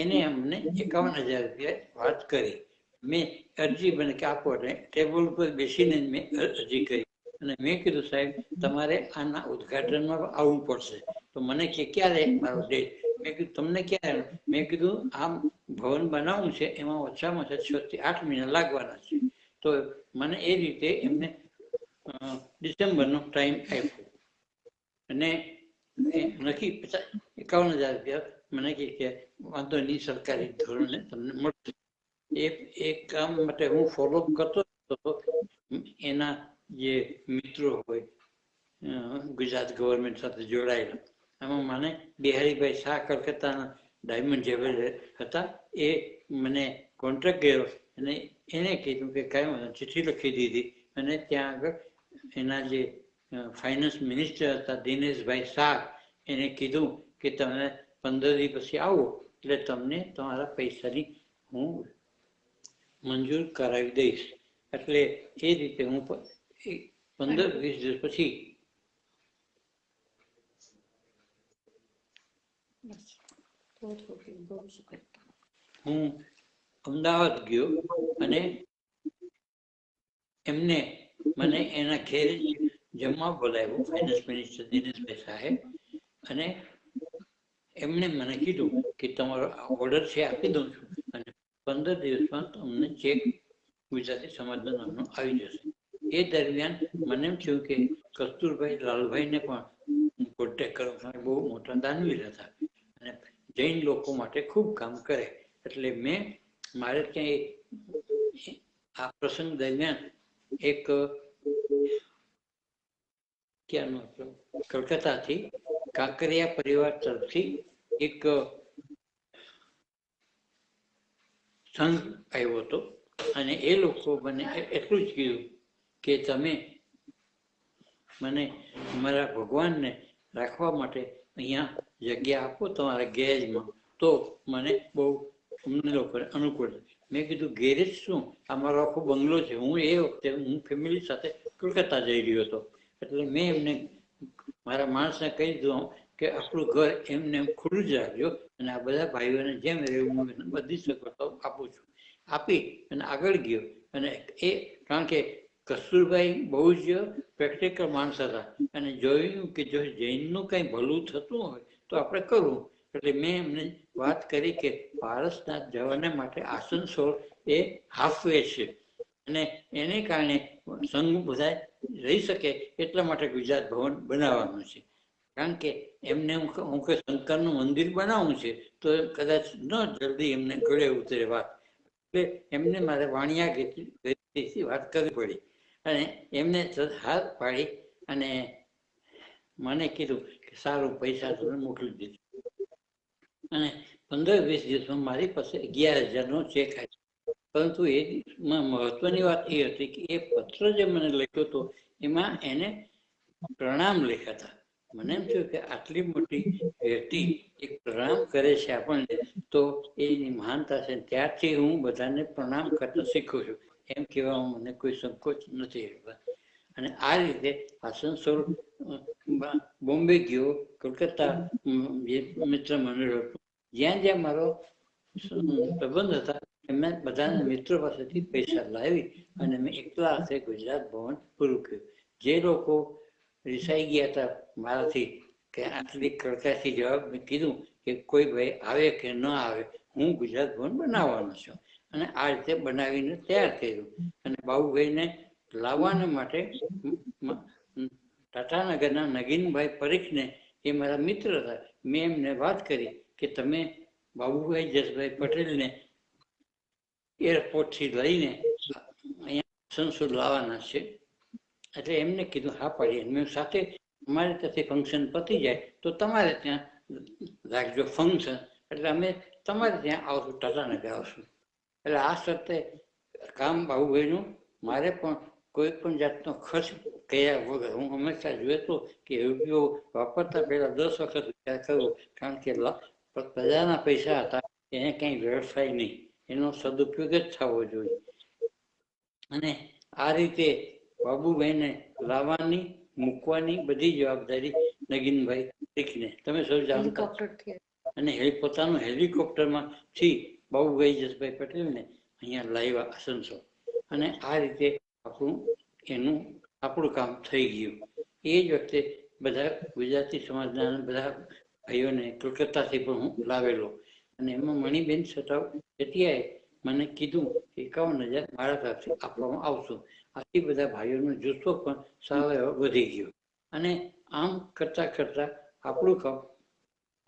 એને અમને 51,000 રૂપિયા વાત કરી. મેં અરજી બને કે આપો, ટેબલ ઉપર બેસીને મેં અરજી કરી. અને મેં કીધું સાહેબ તમારે આના ઉદઘાટનમાં આવવું પડશે. તો મને કે ક્યારે મારો ડેટ? મેં કીધું તમને ક્યારે? મેં કીધું આમ ભવન બનાવવું છે, એમાં ઓછામાં ઓછા 6 થી 8 મહિના લાગવાના છે. તો મને એ રીતે એમને ડિસેમ્બરનો ટાઈમ આપ્યો અને નક્કી 51,000 રૂપિયા મને કે વાંધો નહીં, સરકારી ધોરણે તમને મળશે. એ કામ માટે હું ફોલોઅપ કરતો હતો. એના જે મિત્રો હોય ગુજરાત ગવર્મેન્ટ સાથે જોડાયેલા, આમાં મને બિહારીભાઈ શાહ કલકત્તાના ડાયમંડ જ્વેલર હતા. એ મને કોન્ટ્રાક્ટ કર્યો અને એને કીધું કે કાંઈ મને ચિઠ્ઠી લખી દીધી. અને ત્યાં આગળ એના જે ફાઇનાન્સ મિનિસ્ટર હતા દિનેશભાઈ શાહ, એને કીધું કે તમે 15 દિવસ પછી આવો એટલે તમને તમારા પૈસાની હું મંજૂર કરાવી દઈશ. એટલે એ રીતે હું 15-20 દિવસ પછી હું અમદાવાદ ગયો અને એમને મને એના ઘેર જમવા બોલાવ્યો ફાઇનાન્સ મિનિસ્ટર દિનેશભાઈ શાહે. અને એમણે મને કીધું કે તમારો ઓર્ડર છે આપી દઉં છું અને 15 દિવસમાં તમને ચેક ગુજરાતી સમાજના નામનો આવી જશે. એ દરમિયાન મને એમ થયું કે કસ્તુરભાઈ લાલભાઈને પણ કોન્ટેક્ટ કરવા, બહુ મોટા દાનવીર હતા અને જૈન લોકો માટે ખૂબ કામ કરે. એટલે મેં મારે ત્યાં આ પ્રસંગ દરમિયાન એક ક્યાંનો હતો કલકત્તાથી કાંકરિયા પરિવાર તરફથી એક સંઘ આવ્યો હતો અને એ લોકો મને એટલું જ કીધું કે તમે મને મારા ભગવાનને રાખવા માટે અહીંયા જગ્યા આપો તમારા ગેરેજમાં, તો મને બહુ અમને લોકોને અનુકૂળ. મેં કીધું ગેરેજ શું, આ મારો આખો બંગલો છે. હું એ વખતે હું ફેમિલી સાથે કલકત્તા જઈ રહ્યો હતો. એટલે મેં એમને મારા માણસને કહી દીધું કે આપણું ઘર એમને ખુલ્લું જ રાખજો અને આ બધા ભાઈઓને જેમ રહેવું હું બધી સગવડતાઓ આપું છું. આપી અને આગળ ગયો. અને એ કારણ કે કસ્તુરભાઈ બહુ જ પ્રેક્ટિકલ માણસ હતા અને જોયું કે જો જૈનનું કંઈ ભલું થતું હોય તો આપણે કરવું. એટલે મેં એમને વાત કરી કે પારસનાથ જવાને માટે આસનસોલ એ હાફવે છે અને એને કારણે સંઘ બધા રહી શકે એટલા માટે ગુજરાત ભવન બનાવવાનું છે. કારણ કે એમને હું કે શંકરનું મંદિર બનાવવું છે તો કદાચ ન જલ્દી એમને ગળે ઉતરે વાત. એટલે એમને મારે વાણિયા ગીતથી વાત કરવી પડી અને એમને હાથ પાડી અને મને કીધું કે સારું પૈસા તમે મોકલી દીધું. અને 15-20 દિવસમાં મારી પાસે 11,000નો ચેક આવ્યો. પરંતુ એમાં મહત્વની વાત એ હતી કે એ પત્ર જે મને લખ્યો હતો એમાં એને પ્રણામ લખ્યા હતા. મને એમ થયું કે આટલી મોટી વ્યક્તિ એક પ્રણામ કરે છે આપણને તો એની મહાનતા છે. ત્યારથી હું બધાને પ્રણામ કરતા શીખું છું. એમ કહેવામાં મને કોઈ સંકોચ નથી. અને આ રીતે આસનસોલ, બોમ્બે ગયો, કલકત્તા જે મિત્ર મંડળ હતું, જ્યાં જ્યાં મારો સંબંધ હતા એમને બધાના મિત્રો પાસેથી પૈસા લાવી અને મેં એકલા હાથે ગુજરાત ભવન પૂરું કર્યું. જે લોકો રિસાઈ ગયા હતા મારાથી કે આટલી કડકાથી જવાબ મેં કીધું કે કોઈ ભાઈ આવે કે ન આવે, હું ગુજરાત ભવન બનાવવાનો છું. અને આ રીતે બનાવીને તૈયાર કર્યું. અને બાબુભાઈને લાવવાને માટે ટાટાનગરના નગીનભાઈ પરીખને, એ મારા મિત્ર હતા, મેં એમને વાત કરી કે તમે બાબુભાઈ જસભાઈ પટેલને એરપોર્ટથી લઈને અહીંયા આસનસોલ લાવવાના છે. એટલે એમને કીધું હા પાડી. મેં સાથે અમારે ત્યાંથી ફંક્શન પતી જાય તો તમારે ત્યાં રાખજો ફંક્શન, એટલે અમે તમારે ત્યાં આવશું, ટાટાનગર આવશું. એટલે આ શરતે કામ બાબુભાઈનું મારે પણ કોઈ પણ જાતનો ખર્ચ કર્યા વગર, હું હંમેશા જોઈતો કે રૂપિયો વાપરતા પહેલા 10 વખત વિચાર કરવો, કારણ કે પ્રજાના પૈસા હતા એને કંઈ વેડફાય નહીં, એનો સદુપયોગ જ થવો જોઈએ. અને આ રીતે બાબુભાઈને લાવવાની મૂકવાની બધી જવાબદારી નગીનભાઈ પરીખને, તમે સૌ જાણતા. અને પોતાનું હેલિકોપ્ટરમાં થી બાબુભાઈ જસભાઈ પટેલને અહીંયા લાવ્યા આસનસોલ. અને આ રીતે આપણું કામ થઈ ગયું. એ જ વખતે બધા ગુજરાતી સમાજના બધા ભાઈઓને કલકત્તાથી પણ હું લાવેલો. અને એમાં મણિબેન સટાવ ચેટિયાએ મને કીધું 51,000 મારા તરફથી આપવામાં આવશું. આથી બધા ભાઈઓનો જુસ્સો પણ સારો એવો વધી ગયો. અને આમ કરતા કરતા આપણું કામ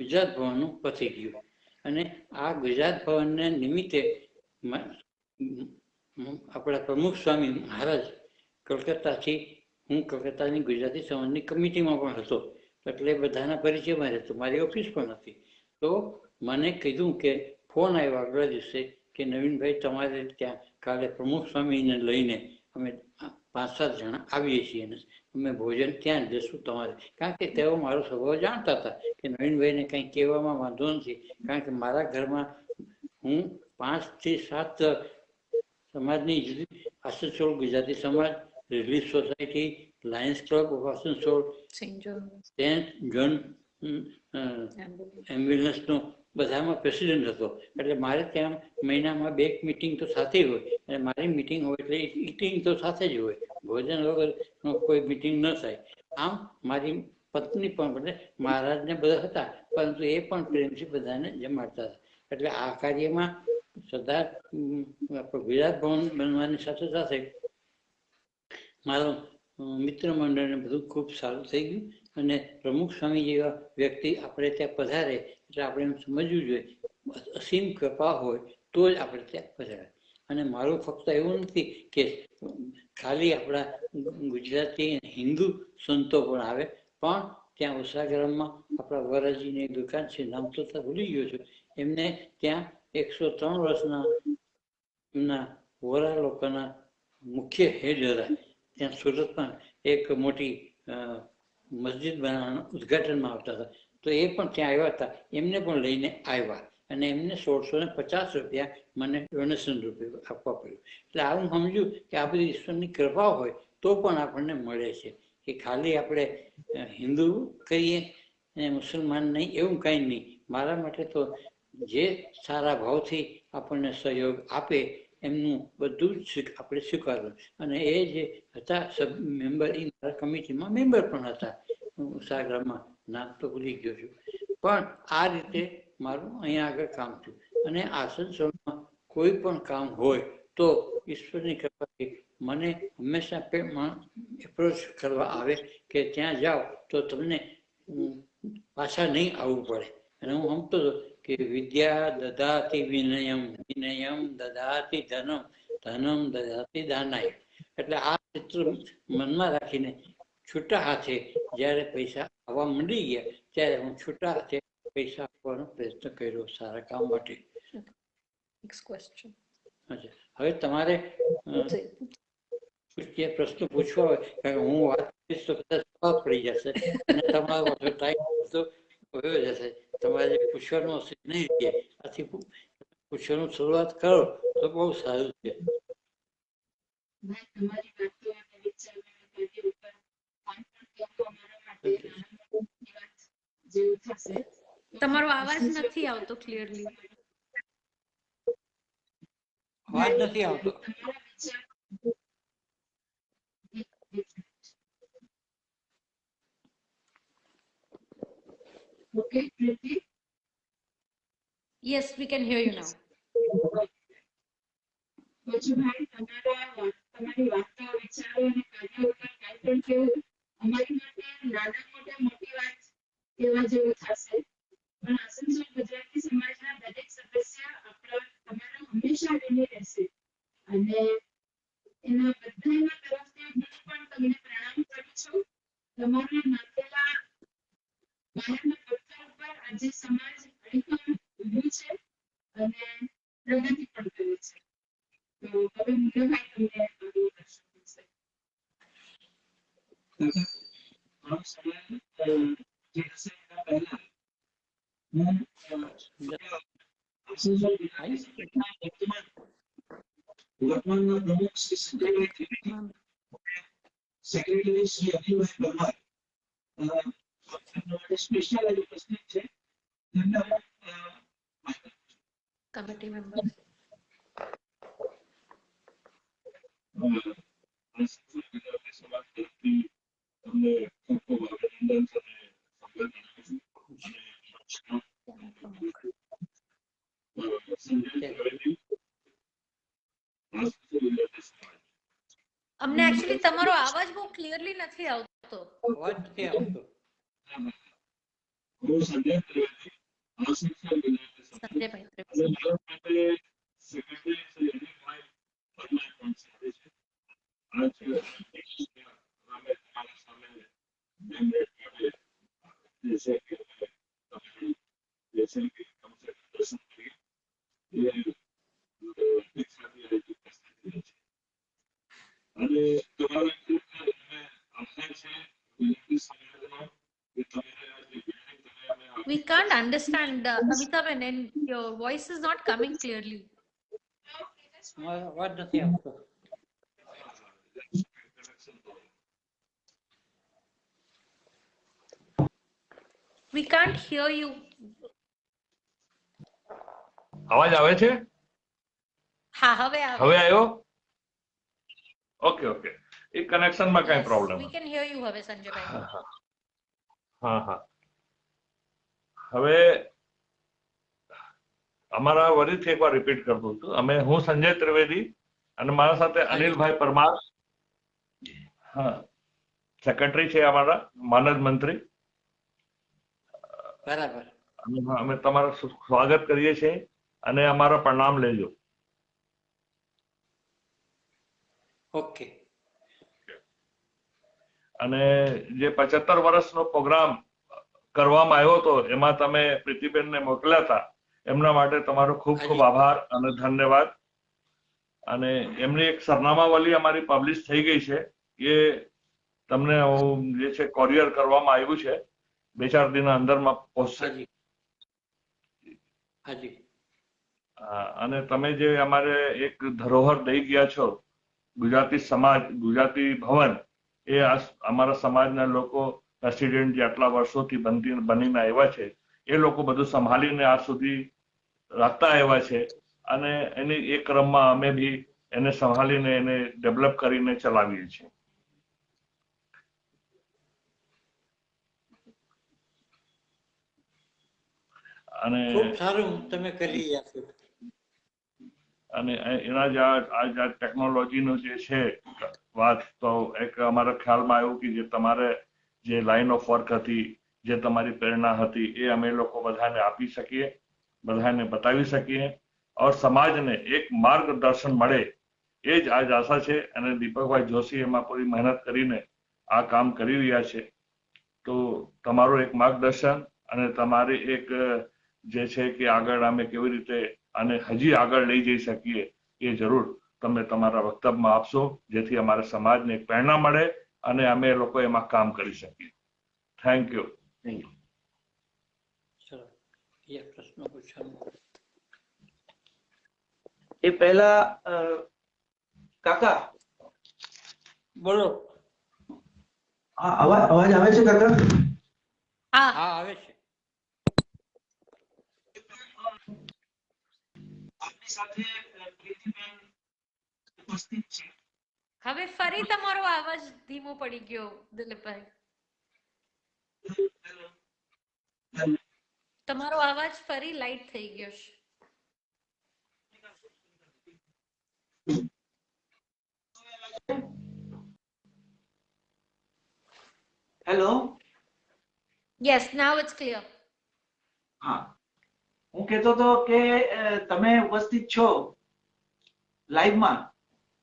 ગુજરાત ભવનનું પતી ગયું. અને આ ગુજરાત ભવનને નિમિત્તે આપણા પ્રમુખ સ્વામી મહારાજ કલકત્તાથી, હું કલકત્તાની ગુજરાતી સમાજની કમિટીમાં પણ હતો, એટલે બધાના પરિચયમાં રહેતો, મારી ઓફિસ પણ હતી. તો મને કીધું કે ફોન આવ્યો આગલા દિવસે કે નવીનભાઈ તમારે ત્યાં કાલે પ્રમુખ સ્વામીને લઈને અમે 5-7 જણા આવીએ છીએ અને અમે ભોજન ત્યાં જ જશું તમારે. કારણ કે તેઓ મારો સ્વભાવ જાણતા હતા કે નવીનભાઈને કંઈ કહેવામાં વાંધો નથી, કારણ કે મારા ઘરમાં હું 5 થી 7 સમાજની આસનસોલ ગુજરાતી સમાજ, relief society, lions club of Asansol, saint John એમ્બ્યુલન્સનો બધામાં પ્રેસિડેન્ટ હતો. એટલે મારે ત્યાં મહિનામાં 2 મિટિંગ તો સાથે હોય, અને મારી મિટિંગ હોય એટલે ઇટિંગ તો સાથે જ હોય, ભોજન વગરનો કોઈ મિટિંગ ન થાય. આમ મારી પત્ની પણ એટલે મહારાજને બધા હતા, પરંતુ એ પણ પ્રેમથી બધાને જમાડતા હતા. એટલે આ કાર્યમાં સરદાર ગુજરાત ભવન બનવાની સાથે સાથે મારો મિત્ર મંડળને બધું ખૂબ સારું થઈ ગયું. અને પ્રમુખ સ્વામી જેવા વ્યક્તિ આપણે ત્યાં પધારે એટલે આપણે એમ સમજવું જોઈએ અસીમ કૃપા હોય તો જ આપણે ત્યાં પધારે. અને મારું ફક્ત એવું નથી કે ખાલી આપણા ગુજરાતી હિન્દુ સંતો પણ આવે, પણ ત્યાં ઉષાગ્રામમાં આપણા વરાજીની દુકાન છે, નામ તો ભૂલી ગયો છું, એમને ત્યાં 103 વર્ષના એમના વોરા લોકોના મુખ્ય હેડ હતા. ત્યાં સુરતમાં એક મોટી મસ્જિદ બનાવવાના ઉદઘાટનમાં આવતા હતા, તો એ પણ ત્યાં આવ્યા હતા. એમને પણ લઈને આવ્યા અને એમને 1650 રૂપિયા મને ડોનેશન રૂપે આપવા પડ્યું. એટલે આવું સમજ્યું કે આ બધી ઈશ્વરની કૃપા હોય તો પણ આપણને મળે છે, કે ખાલી આપણે હિન્દુ કહીએ અને મુસલમાન નહીં એવું કાંઈ નહીં. મારા માટે તો જે સારા ભાવથી આપણને સહયોગ આપે એમનું બધું જ આપણે સ્વીકારવું. અને એ જે હતા સબ મેમ્બર, એ મારા કમિટીમાં મેમ્બર પણ હતા ઉષાગ્રામમાં, નામ તો ભૂલી ગયો છું. પણ આ રીતે મારું અહીંયા આગળ કામ થયું. અને આસનસોલમાં કોઈ પણ કામ હોય તો ઈશ્વરની કૃપાથી મને હંમેશા એપ્રોચ કરવા આવે કે ત્યાં જાઓ તો તમને પાછા નહીં આવવું પડે. અને હું સમજતો હતો કે વિદ્યા દદાતિ વિનયમ, વિનયમ દદાતિ ધનમ, ધનમ દદાતિ દાનાય. એટલે આ ચિત્ર મનમાં રાખીને છૂટા હાથે જ્યારે પૈસા આવવા માંડી ગયા ત્યારે હું છૂટા હાથે પૈસા આપવાનો પ્રયત્ન કર્યો સારા કામ માટે. હવે તમારે જે પ્રશ્ન પૂછવા હોય, કારણ કે હું વાત કરીશ તો કદાચ જવાબ પડી જશે અને તમારો ટાઈમ તો વયો જશે, તમારે પૂછવાનું હશે નહીં રહે. આથી પૂછવાનું શરૂઆત કરો તો બહુ સારું છે. તમારી વાતો અને વિચારો ઉપર અમારા માટે જેવું થશે. તમારો અવાજ નથી આવતો ક્લિયરલી. અવાજ નથી આવતો. Okay Priti? Yes, we can hear you now. Bachubhai, તમારી વાતો, વિચારો અને કાર્યો ઉપર કાંઈ પણ કેવું અમારી માટે નાના મોટા મોટી વાત કહેવા જેવું થશે, પણ આસનસોલ ગુજરાતી સમાજના દરેક સદસ્ય તમારા હંમેશા ઋણી રહેશે અને એના બધાના તરફથી હું પણ તમને પ્રણામ કરું છું. તમારા નાખેલા માયાના પથ્થર ઉપર આજે સમાજ અડીખમ ઊભું છે અને પ્રગતિ પણ કરે છે. તો હવે મુન્નાભાઈ તમને માર્ગદર્શન કરશે. આપ સમય જે હશે એના પહેલા હું આસનસોલ ગુજરાતી સમાજના વર્તમાનના પ્રમુખ શ્રી સંજયભાઈ ત્રિવેદી, સેક્રેટરી શ્રી અનિલભાઈ પરમાર આપણા માટે સ્પેશિયલ આજે ઉપસ્થિત છે. તેમને હું Committee members. આસનસોલ ગુજરાતી સમાજ તરફથી તમને ખૂબ ખૂબ અભિનંદન અને સંબંધ સંજય ત્રિવેદી, આસનસોલ ગુજરાતી સમાજ. અમને actually તમારો અવાજ બહુ ક્લિયરલી નથી આવતો. અવાજ નથી આવતો. હું સંજય ત્રિવેદી, આસનસોલ ગુજરાતી સમાજ. સંજયભાઈ અને મારા માટે સેક્રેટરી શ્રી અનિલભાઈ પરમાર પણ સાથે છે. આજ અમે તમારા સામે મેન્ડેટ માટે જે છે કે તમારી જે છે કે કમસે દર્શન કરીએ એ એક સાથે આજે ઉપસ્થિત છે. અને તમારો ખૂબ અમે આભાર છે ગુજરાતી સમાજનો કે તમારે આ જે બિલ્ડિંગ તમે અમે We can't understand, Amitabh, and your voice is not coming clearly. અવાજ નથી આવતો. We can't hear you. અવાજ આવે છે? હા, હવે આવે. હવે આવ્યો? Okay okay. એ કનેક્શનમાં કઈ Yes, problem we can hear you હવે સંજયભાઈ. હા હા. હવે અમારા વરીથી એકવાર રિપીટ કરતો છું. હું સંજય ત્રિવેદી અને મારા સાથે અનિલભાઈ પરમાર, હા, સેક્રેટરી છે અમારા, માનદ મંત્રી. બરાબર. અમે તમારું સ્વાગત કરીએ છીએ અને અમારા પ્રણામ લેજો. ઓકે. અને જે 75 વર્ષનો પ્રોગ્રામ કરવામાં આવ્યો હતો એમાં તમે પ્રીતિબેનને મોકલ્યા હતા, એમના માટે તમારો ખૂબ ખૂબ આભાર અને ધન્યવાદ. અને એમની એક સરનામાવલી અમારી પબ્લિશ થઈ ગઈ છે, એ તમને જે છે કોરિયર કરવામાં આવ્યું છે, 2-4 દિનના અંદરમાં પહોંચશે. અને તમે જે અમારે એક ધરોહર દઈ ગયા છો, ગુજરાતી સમાજ, ગુજરાતી ભવન, એ અમારા સમાજના લોકો પ્રેસિડેન્ટ જે આટલા વર્ષોથી બનીને આવ્યા છે એ લોકો બધું સંભાળીને આજ સુધી રાખતા આવ્યા છે અને એની એક ક્રમમાં અમે બી એને સંભાળીને એને ડેવલપ કરીને ચલાવીએ છીએ. અને ખૂબ સારું તમે કરી રહ્યા છો. અને એના જ આ ટેકનોલોજીનું જે છે વાત, તો એક અમારા ખ્યાલમાં આવ્યું કે જે તમારે જે લાઈન ઓફ વર્ક હતી, જે તમારી પ્રેરણા હતી, એ અમે લોકો બધાને આપી શકીએ, બધાને બતાવી શકીએ और સમાજને એક માર્ગદર્શન મળે, એ જ આજ આશા છે. અને દીપકભાઈ જોશી એમાં પૂરી મહેનત કરીને આ કામ કરી રહ્યા છે. તો તમારું એક માર્ગદર્શન અને તમારી એક જે છે કે આગળ અમે કેવી રીતે આને હજી આગળ લઈ જઈ શકીએ એ જરૂર તમે તમારા વક્તવ્યમાં આપશો, જેથી અમારા સમાજને એક પ્રેરણા મળે અને અમે લોકો એમાં કામ કરી શકીએ. Thank you. ચલો, એક પ્રશ્ન પૂછવાનો. એ પહેલા કાકા બોલો. અવાજ આવે છે કાકા? હા, હા, આવે છે. આપની સાથે પ્રીતિબેન ઉપસ્થિત છે. હવે ફરી તમારો અવાજ ધીમો પડી ગયો દિલીપભાઈ. તમારો અવાજ ફરી લાઈટ થઈ ગયો છે. Hello. Yes, now it's clear. હા, હું કહેતો હતો કે તમે ઉપસ્થિત છો લાઈવમાં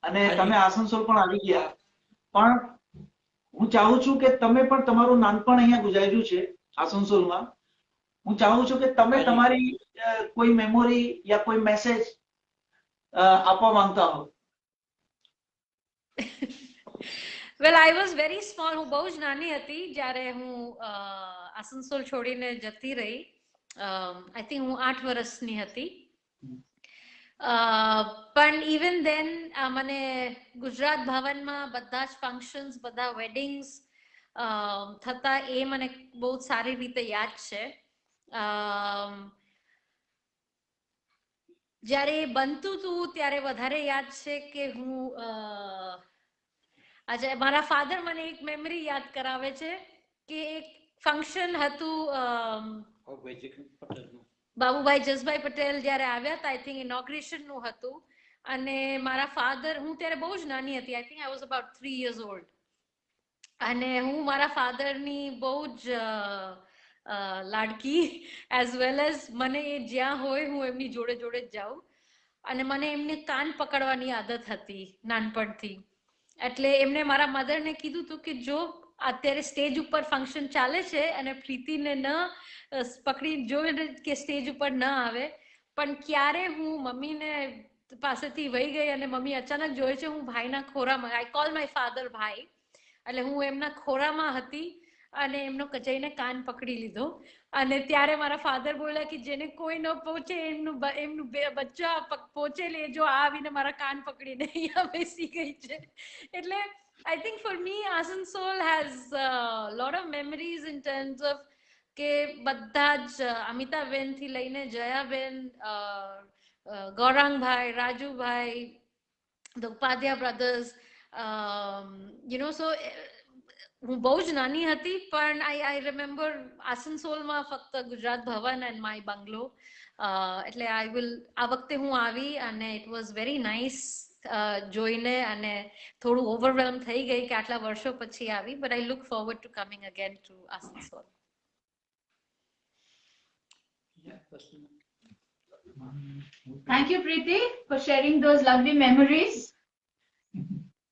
અને તમે આસનસોલ પણ આવી ગયા, પણ હું ચાહું છું કે તમે પણ તમારું નાનપણ અહીંયા ગુજાર્યું છે આસનસોલમાં. હું ચાહું છું કે તમે તમારી કોઈ મેમોરી યા કોઈ મેસેજ આપવા માંગતા હો. Well, I was very small. હું બહુ જ નાની હતી જ્યારે હું આસનસોલ છોડીને જતી રહી. I think હું 8 વર્ષની હતી. પણ ઇવન ધેન મને ગુજરાત ભવનમાં બધા જ ફંક્શન્સ, બધા વેડિંગ્સ થતા એ મને બહુ સારી રીતે યાદ છે. જ્યારે એ બનતું હતું ત્યારે વધારે યાદ છે કે હું આજે મારા ફાધર મને એક મેમરી યાદ કરાવે છે કે એક ફંક્શન હતું બાબુભાઈ જસભાઈ પટેલ જ્યારે આવ્યા હતા, આઈ થિંક ઇનોગ્રેશન નું હતું, અને મારા ફાધર, હું ત્યારે બહુ જ નાની હતી, I think I was about 3 years old, અને હું મારા ફાધરની બહુ જ લાડકી, એઝ વેલ એઝ મને એ જ્યાં હોય હું એમની જોડે જોડે જ જાઉં, અને મને એમને કાન પકડવાની આદત હતી નાનપણથી. એટલે એમને મારા મધરને કીધું હતું કે જો અત્યારે સ્ટેજ ઉપર ફંક્શન ચાલે છે અને પ્રીતિને ન પકડી જોઈને કે સ્ટેજ ઉપર ન આવે, પણ ક્યારે હું મમ્મીને પાસેથી વહી ગઈ અને મમ્મી અચાનક જોયે છે હું ભાઈના ખોરામાં, આઈ કોલ માય ફાધર ભાઈ, એટલે હું એમના ખોરામાં હતી અને એમનો જઈને કાન પકડી લીધો, અને ત્યારે મારા ફાધર બોલ્યા કે જેને કોઈ ન પહોંચે એમનું બચ્ચા પહોંચે લે, જો આવીને મારા કાન પકડીને અહીંયા બેસી ગઈ છે. એટલે I think for me Asansol has a lot of memories in terms of કે બધા જ અમિતાબેન થી લઈને Jayaben, Gaurangbhai, Rajubhai, the Upadhyaya brothers, you know, so હું બહુ જ નાની હતી પણ I remember આસનસોલમાં ફક્ત Gujarat Bhavan and my bungalow, એટલે આ વખતે હું આવી અને it was very nice જોઈને, અને થોડું ઓવરવેલ્મ થઈ ગઈ કે આટલા વર્ષો પછી આવી, but I look forward to coming again to Asansol. Thank you, Preeti, for sharing those lovely memories.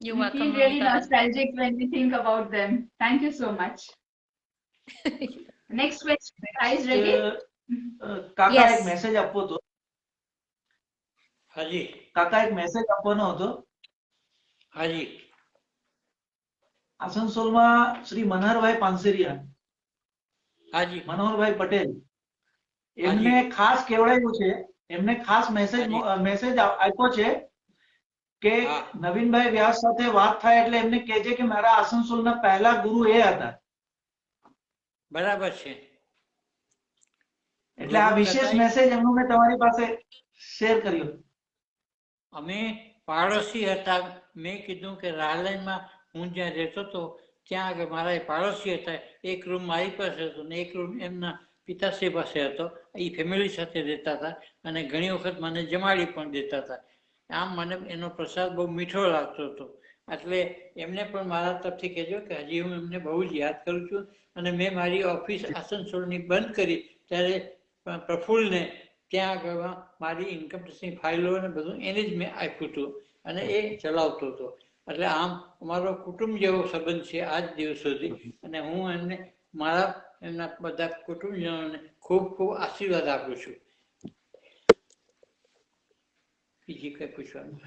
You're We welcome. feel really nostalgic when we think about them. Thank you so much. Next question, guys, ready? કાકા Yes. એક message આપવો હતો. હાજી કાકા એક message આપવાનો હતો. હાજી. આસનસોલમાં શ્રી મનહરભાઈ પાનસેરિયા, હાજી મનોહરભાઈ પટેલ, એમને ખાસ કેવડાવ્યું છે, એમને ખાસ મેસેજ આપ્યો છે કે નવીનભાઈ વ્યાસ સાથે વાત થાય એટલે એમને કહેજે કે મારા આસનસોલના પહેલા ગુરુ એ હતા. બરાબર છે. એટલે આ વિશેષ મેસેજ એમનો મેં તમારી પાસે શેર કર્યો. અમે પાડોશી હતા. મેં કીધું કે રાહલાઈનમાં હું જ્યાં રહેતો હતો ત્યાં આગળ મારા પાડોશી હતા. એક રૂમ મારી પાસે હતો ને એક રૂમ એમના પિતાશ્રી પાસે હતો. એ ફેમિલી સાથે રહેતા હતા અને ઘણી વખત મને જમાડી પણ દેતા હતા. આમ મને એનો પ્રસાદ બહુ મીઠો લાગતો હતો. એટલે એમને પણ મારા તરફથી કહેજો કે હજી હું એમને બહુ જ યાદ કરું છું. અને મેં મારી ઓફિસ આસનસોલની બંધ કરી ત્યારે પ્રફુલ્લને ત્યાં આગળ મારી ઇન્કમ ટેક્સની ફાઇલો અને બધું એને જ મેં આપ્યું હતું અને એ ચલાવતો હતો. એટલે આમ અમારો કુટુંબ જેવો સંબંધ છે આજ દિવસ સુધી. અને હું એમને મારા એમના બધા કુટુંબજનોને ખૂબ ખૂબ આશીર્વાદ આપું છું. બીજી કઈ પૂછવાનું?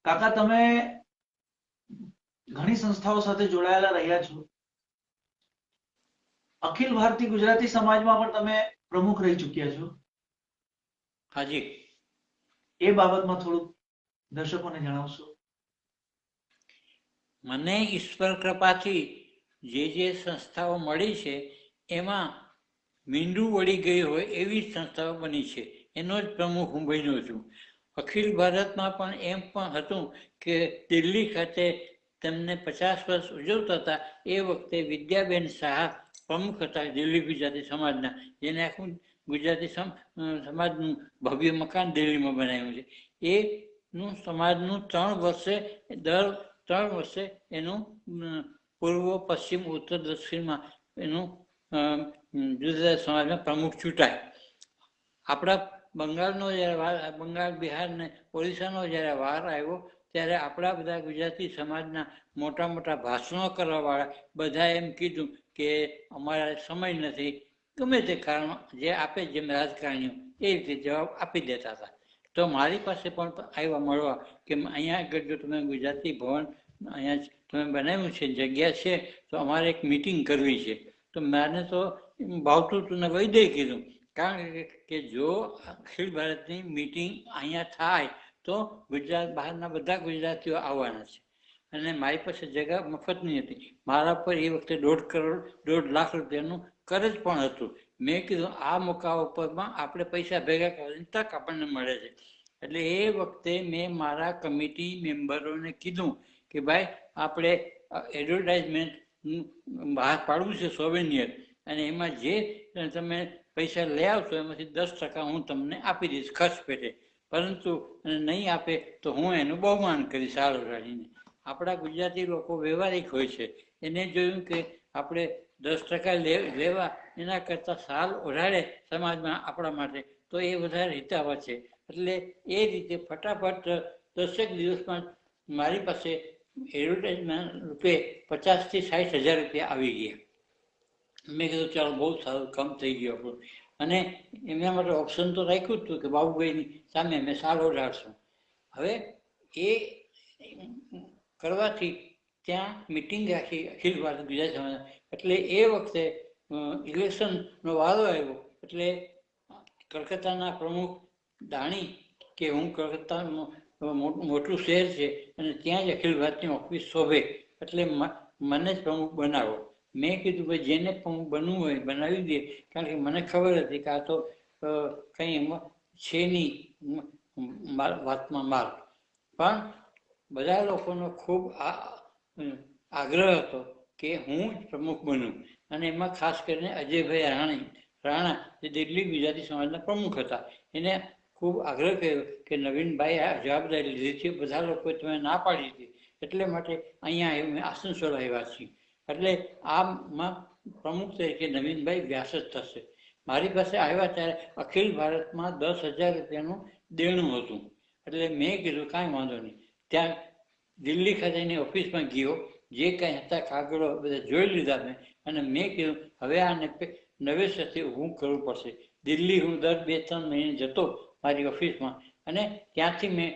કાકા તમે ઘણી સંસ્થાઓ સાથે જોડાયેલા રહ્યા છો. અખિલ ભારતીય ગુજરાતી સમાજમાં પણ તમે પ્રમુખ રહી ચૂક્યા છો. હાજી. એ બાબતમાં થોડું દર્શકોને જણાવશો? મને ઈશ્વર કૃપાથી જે સંસ્થાઓ મળી છે એમાં મીંડું વળી ગઈ હોય એવી સંસ્થાઓ બની છે. એનો જ પ્રમુખ હું બન્યો છું. અખિલ ભારતમાં પણ એમ પણ હતું કે દિલ્હી ખાતે તેમને 50 વર્ષ ઉજવતા હતા. એ વખતે વિદ્યાબેન શાહ પ્રમુખ હતા દિલ્હી ગુજરાતી સમાજના, જેને આખું ગુજરાતી સમાજનું ભવ્ય મકાન દિલ્હીમાં બનાવ્યું છે. એનું સમાજનું 3 વર્ષે એનું પૂર્વ, પશ્ચિમ, ઉત્તર, દક્ષિણમાં એનું જુદા જુદા સમાજમાં પ્રમુખ ચૂંટાય. આપણા બંગાળનો જ્યારે બંગાળ, બિહાર ને ઓરિસ્સાનો જ્યારે વાર આવ્યો ત્યારે આપણા બધા ગુજરાતી સમાજના મોટા મોટા ભાષણો કરવાવાળા બધા એમ કીધું કે અમારા સમય નથી, ગમે તે કારણ જે આપે જેમ રાજકારણીઓ એ રીતે જવાબ આપી દેતા હતા. તો મારી પાસે પણ આવ્યા મળવા કે અહીંયા આગળ જો તમે ગુજરાતી ભવન અહીંયા તમે બનાવ્યું છે, જગ્યા છે, તો અમારે એક મિટિંગ કરવી છે. તો મને તો ભાવતું હતું ને વૈદ્ય કીધું, કારણ કે જો અખિલ ભારતની મિટિંગ અહીંયા થાય તો ગુજરાત બહારના બધા ગુજરાતીઓ આવવાના છે. અને મારી પાસે જગ્યા મફતની હતી. મારા પર એ વખતે 1.5 લાખ રૂપિયાનું કરજ પણ હતું. મેં કીધું આ મોકા ઉપરમાં આપણે પૈસા ભેગા કરવાની તક આપણને મળે છે. એટલે એ વખતે મેં મારા કમિટી મેમ્બરોને કીધું કે ભાઈ આપણે એડવર્ટાઇઝમેન્ટ બહાર પાડવું છે સોવેનિયર, અને એમાં જે તમે પૈસા લઈ આવશો એમાંથી 10% હું તમને આપી દઈશ ખર્ચ પેટે, પરંતુ નહીં આપે તો હું એનું બહુમાન કરીશ સાલ ઉડાડીને. આપણા ગુજરાતી લોકો વ્યવહારિક હોય છે. એને જોયું કે આપણે 10% લેવા એના કરતાં સાલ ઓઢાડે સમાજમાં આપણા માટે તો એ વધારે હિતાવહ છે. એટલે એ રીતે ફટાફટ 10 દિવસમાં મારી પાસે એડવર્ટાઇઝમેન્ટ રૂપે 50,000 થી 60,000 રૂપિયા આવી ગયા. મેં કીધું ચાલો બહુ સારું કામ થઈ ગયું આપણું. અને એમના માટે ઓપ્શન તો રાખ્યું જ હતું કે બાબુભાઈની સામે અમે સાલ ઓઢાડશું. હવે એ કરવાથી ત્યાં મિટિંગ રાખી અખિલ ભારત ગુજરાતી સમાજ. એટલે એ વખતે ઇલેક્શનનો વારો આવ્યો એટલે કલકત્તાના પ્રમુખ દાણી કે હું કલકત્તાનું મોટું શહેર છે અને ત્યાં જ અખિલ ભારતની ઓફિસ શોભે એટલે મને જ પ્રમુખ બનાવો. મેં કીધું ભાઈ જેને પ્રમુખ બનવું હોય બનાવી દે, કારણ કે મને ખબર હતી કે આ તો કંઈ છે નહીં વાતમાં માલ. પણ બધા લોકોનો ખૂબ આગ્રહ હતો કે હું જ પ્રમુખ બનું. અને એમાં ખાસ કરીને અજયભાઈ રાણા જે દિલ્હી ગુજરાતી સમાજના પ્રમુખ હતા, એને ખૂબ આગ્રહ કર્યો કે નવીનભાઈ આ જવાબદારી લીધી છે, બધા લોકોએ તમે ના પાડી હતી, એટલે માટે અહીંયા અમે આસનસોલ આવ્યા છીએ. એટલે આમાં પ્રમુખ તરીકે નવીનભાઈ વ્યાસ જ થશે. મારી પાસે આવ્યા ત્યારે અખિલ ભારતમાં 10,000 રૂપિયાનું દેણું હતું. એટલે મેં કીધું કાંઈ વાંધો નહીં. ત્યાં દિલ્હી ખાતેની ઓફિસમાં ગયો, જે કાંઈ હતા કાગળો બધા જોઈ લીધા મેં, અને મેં કીધું હવે આને નવેસરથી ઊભું કરવું પડશે. દિલ્હી હું દર 2-3 મહિને જતો મારી ઓફિસમાં, અને ત્યાંથી મેં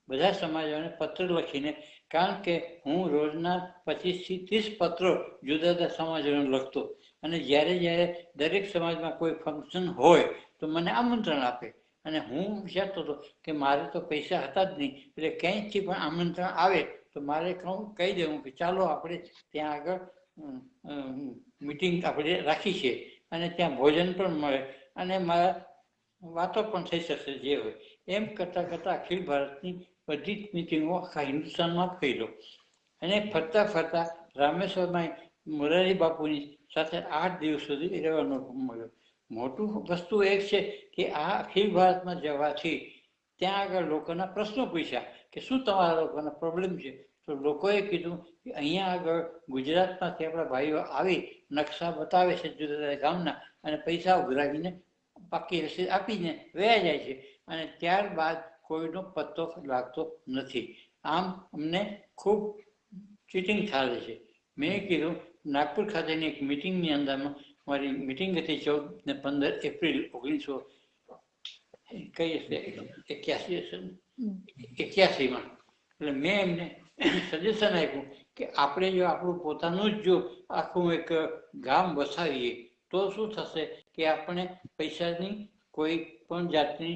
બધા સમાજોને પત્ર લખીને, કારણ કે હું રોજના 25 થી 30 પત્રો જુદા જુદા સમાજોને લખતો, અને જ્યારે દરેક સમાજમાં કોઈ ફંક્શન હોય તો મને આમંત્રણ આપે. અને હું વિચારતો હતો કે મારે તો પૈસા હતા જ નહીં, એટલે ક્યાંયથી પણ આમંત્રણ આવે તો મારે કહી દેવું કે ચાલો આપણે ત્યાં આગળ મિટિંગ આપણે રાખી છે, અને ત્યાં ભોજન પણ મળે અને મારા વાતો પણ થઈ શકશે જે હોય. એમ કરતાં કરતાં અખિલ ભારતની બધી જ મિટિંગો આખા હિન્દુસ્તાનમાં ફેર્યો. અને ફરતા ફરતા રામેશ્વરમાં મોરારી બાપુની સાથે 8 દિવસ સુધી રહેવાનો મળ્યો. મોટું વસ્તુ એક છે કે આ અખિલ ભારતમાં જવાથી ત્યાં આગળ લોકોના પ્રશ્નો પૂછ્યા કે શું તમારા લોકોના પ્રોબ્લેમ છે. તો લોકોએ કીધું કે અહીંયા આગળ ગુજરાતમાંથી આપણા ભાઈઓ આવી નકશા બતાવે છે જુદા જુદા ગામના, અને પૈસા ઉઘરાવીને પાકી રસીદ આપીને વયા જાય છે, અને ત્યારબાદ કોઈનો પત્તો લાગતો નથી. આમ અમને ખૂબ ચીટિંગ થાય છે. મેં કીધું નાગપુર ખાતેની એક મિટિંગની અંદરમાં મારી મિટિંગ હતી 14 ને 15 એપ્રિલ 1981માં. એટલે મેં એમને સજેશન આપ્યું કે આપણે જો આપણું પોતાનું જ જો આખું એક ગામ વસાવીએ તો શું થશે કે આપણે પૈસાની કોઈ પણ જાતની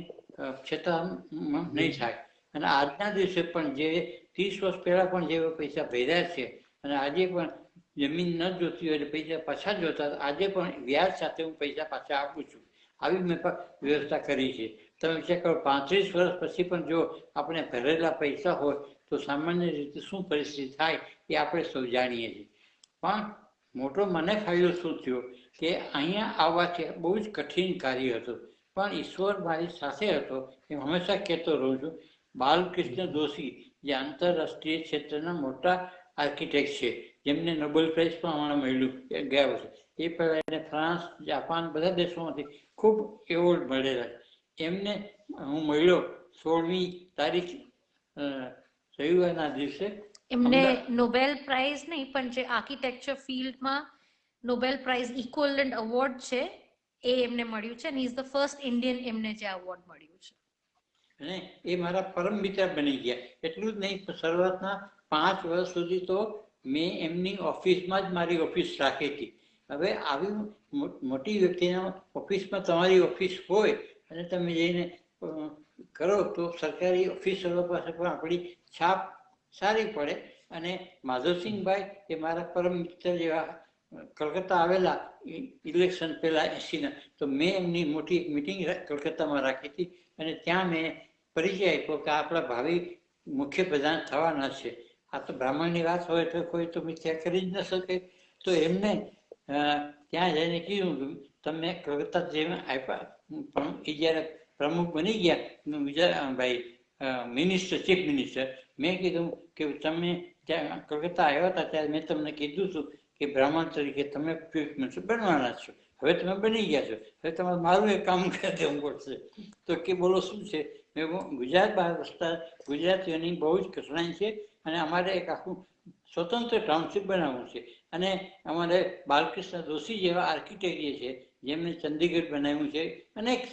છેતરપિંડી નહીં થાય. અને આજના દિવસે પણ જે 30 વર્ષ પહેલા પણ જે પૈસા ભર્યા છે, અને આજે પણ જમીન ન જોતી હોય એટલે પૈસા પાછા જોતા, આજે પણ વ્યાજ સાથે હું પૈસા પાછા આપું છું. આવી મેં વ્યવસ્થા કરી છે. તમે વિચાર કરો 35 વર્ષ પછી પણ જો આપણે ભરેલા પૈસા હોય તો સામાન્ય રીતે શું પરિસ્થિતિ થાય એ આપણે સૌ જાણીએ છીએ. પણ મોટો મને ફાયદો શું થયો કે અહીંયા આવવાથી બહુ જ કઠિન કાર્ય હતું, પણ ઈશ્વર મારી સાથે હતો. એ હંમેશા કહેતો રહું છું. બાલકૃષ્ણ દોશી જે આંતરરાષ્ટ્રીય ક્ષેત્રના મોટા આર્કિટેક્ટ છે, જેમને નોબેલ પ્રાઇઝ પણ હમણાં મળ્યું ગયા વર્ષે, એ પહેલાં એને ફ્રાન્સ, જાપાન બધા દેશોમાંથી ખૂબ એવોર્ડ મળેલા. એમને હું મળ્યો 16મી તારીખ રવિવારના દિવસે. એમને નોબેલ પ્રાઇઝ નહીં, પણ જે આર્કિટેક્ચર ફિલ્ડમાં નોબેલ પ્રાઇઝ ઇક્વલન્ટ એવોર્ડ છે એ એમને મળ્યું છે, અને ઇઝ ધ ફર્સ્ટ ઇન્ડિયન એમને જે એવોર્ડ મળ્યું છે. અને એ મારા પરમ મિત્ર બની ગયા. એટલું જ નહીં, શરૂઆતના 5 વર્ષ સુધી તો મેં એમની ઓફિસમાં જ મારી ઓફિસ રાખી હતી. હવે આવી મોટી વ્યક્તિના ઓફિસમાં તમારી ઓફિસ હોય અને તમે જઈને કરો તો સરકારી ઓફિસરો પાસે પણ આપણી છાપ સારી પડે. અને માધવસિંહભાઈ એ મારા પરમ મિત્ર જેવા કલકત્તા આવેલા ઇલેક્શન પહેલા 80ના, તો મેં એમની મોટી એક મિટિંગ કલકત્તામાં રાખી હતી અને ત્યાં મેં પરિચય આપ્યો કે આપણા ભાવિ મુખ્ય પ્રધાન થવાના છે. આ તો બ્રાહ્મણની વાત હોય તો કોઈ તો મિથ્યા કરી જ ન શકે. તો એમને ત્યાં જઈને કીધું તમે કલકત્તા જેમ આપ્યા, પણ એ જ્યારે પ્રમુખ બની ગયા વિજયભાઈ મિનિસ્ટર, ચીફ મિનિસ્ટર, મેં કીધું કે તમે ત્યાં કલકત્તા આવ્યા હતા ત્યારે મેં તમને કીધું હતું કે બ્રાહ્મણ તરીકે તમે ચીફ મિનિસ્ટર બનવાના છો. હવે તમે બની ગયા છો, હવે તમારે મારું એક કામ કરી દેવું પડશે. તો કે બોલો શું છે? ગુજરાત બહાર વસતા ગુજરાતીઓની બહુ જ કઠણાઈ છે અને અમારે એક આખું સ્વતંત્ર ટાઉનશીપ બનાવવું છે. અને અમારે બાલકૃષ્ણ દોશી જેવા આર્કિટેક્ટ જે છે, જેમને ચંદીગઢ બનાવ્યું છે, અનેક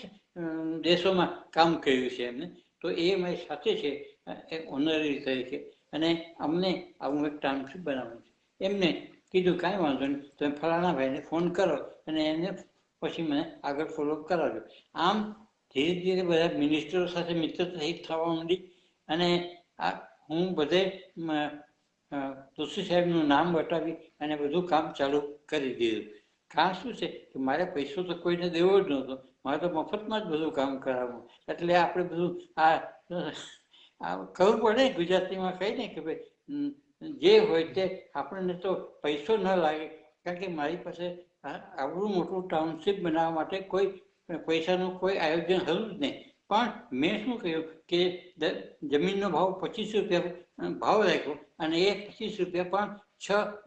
દેશોમાં કામ કર્યું છે એમને, તો એ મારી સાથે છે એક ઓનરરી તરીકે. અને અમને આવું એક ટાઉનશીપ બનાવવું છે. એમને કીધું કાંઈ વાંધો નહીં, તમે ફલાણા ભાઈને ફોન કરો અને એને પછી મને આગળ ફોલો કરાવજો. આમ ધીરે ધીરે બધા મિનિસ્ટરો સાથે મિત્રતા થવા માંડી. અને હું બધે દોશી સાહેબનું નામ બતાવી અને બધું કામ ચાલુ કરી દીધું. કારણ શું છે કે મારે પૈસો તો કોઈને દેવો જ નહોતો, મારે તો મફતમાં જ બધું કામ કરાવવું. એટલે આપણે બધું કરવું પડે. ગુજરાતીમાં કહી ને કે ભાઈ જે હોય તે આપણને તો પૈસો ન લાગે, કારણ કે મારી પાસે આવડું મોટું ટાઉનશીપ બનાવવા માટે કોઈ પૈસાનું કોઈ આયોજન હતું જ નહીં. પણ મેં શું કહ્યું કે જમીનનો ભાવ 25 રૂપિયા ભાવ રાખ્યો અને એ 25 રૂપિયા પણ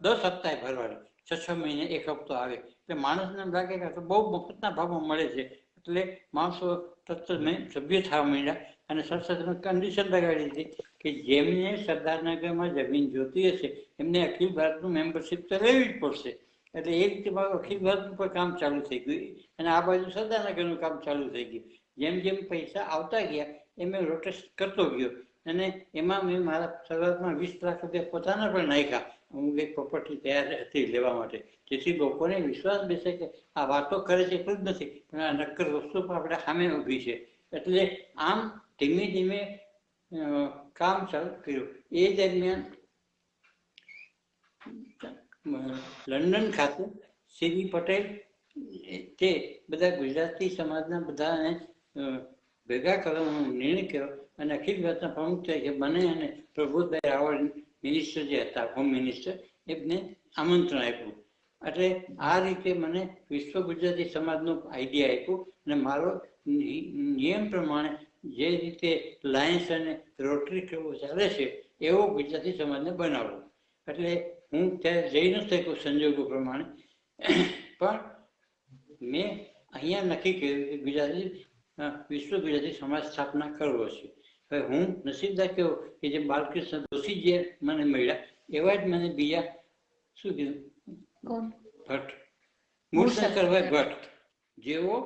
10 હપ્તાએ ભરવાનો, 6 મહિને એક હપ્તો આવે. એટલે માણસને એમ લાગે કે બહુ મફતના ભાવમાં મળે છે. એટલે માણસો તરત મેં સભ્ય થવા માંડ્યા. અને સાથે કન્ડિશન લગાડી દીધી કે જેમને સરદારનગરમાં જમીન જોતી હશે એમને અખિલ ભારતનું મેમ્બરશીપ તો લેવી જ પડશે. એટલે એ રીતે મારું અખિલ ભારતનું પણ કામ ચાલુ થઈ ગયું અને આ બાજુ સરદારનગરનું કામ ચાલુ થઈ ગયું. જેમ જેમ પૈસા આવતા ગયા એમ રોટેટ કરતો ગયો. અને એમાં મેં મારા શરૂઆતમાં 20 લાખ રૂપિયા પોતાના પણ નાખ્યા. હું એક પ્રોપર્ટી તૈયાર હતી લેવા માટે, જેથી લોકોને વિશ્વાસ બેસે કે આ વાતો કરે છે એટલું જ નથી, પણ આ નક્કર વસ્તુ પણ આપણે સામે ઊભી છે. એટલે આમ ધીમે ધીમે કામ ચાલુ કર્યું. એ દરમિયાન લંડન ખાતે સીવી પટેલ તે બધા ગુજરાતી સમાજના બધાને ભેગા કરવાનો નિર્ણય કર્યો અને અખિલ ભારતના પ્રમુખ તરીકે મને અને પ્રબોધભાઈ રાવળ મિનિસ્ટર જે હતા, હોમ મિનિસ્ટર, એમને આમંત્રણ આપ્યું. એટલે આ રીતે મને વિશ્વ ગુજરાતી સમાજનો આઈડિયા આપ્યો અને મારો નિયમ પ્રમાણે જે રીતે લાયન્સ અને રોટરી ક્લબો ચાલે છે એવો ગુજરાતી સમાજને બનાવવો. એટલે હું ત્યારે જઈ ન શક્યો સંજોગો પ્રમાણે, પણ મેં અહીંયા નક્કી કર્યું કે વિશ્વ ગુજરાતી સમાજ સ્થાપના કરવો છે. હવે હું નસીબદાર કહેવો કે જે બાલકૃષ્ણ દોશી જે મને મળ્યા એવા જ મને બીજા શું કીધું ભટ્ટ, મૂળશંકરભાઈ ભટ્ટ, જેઓ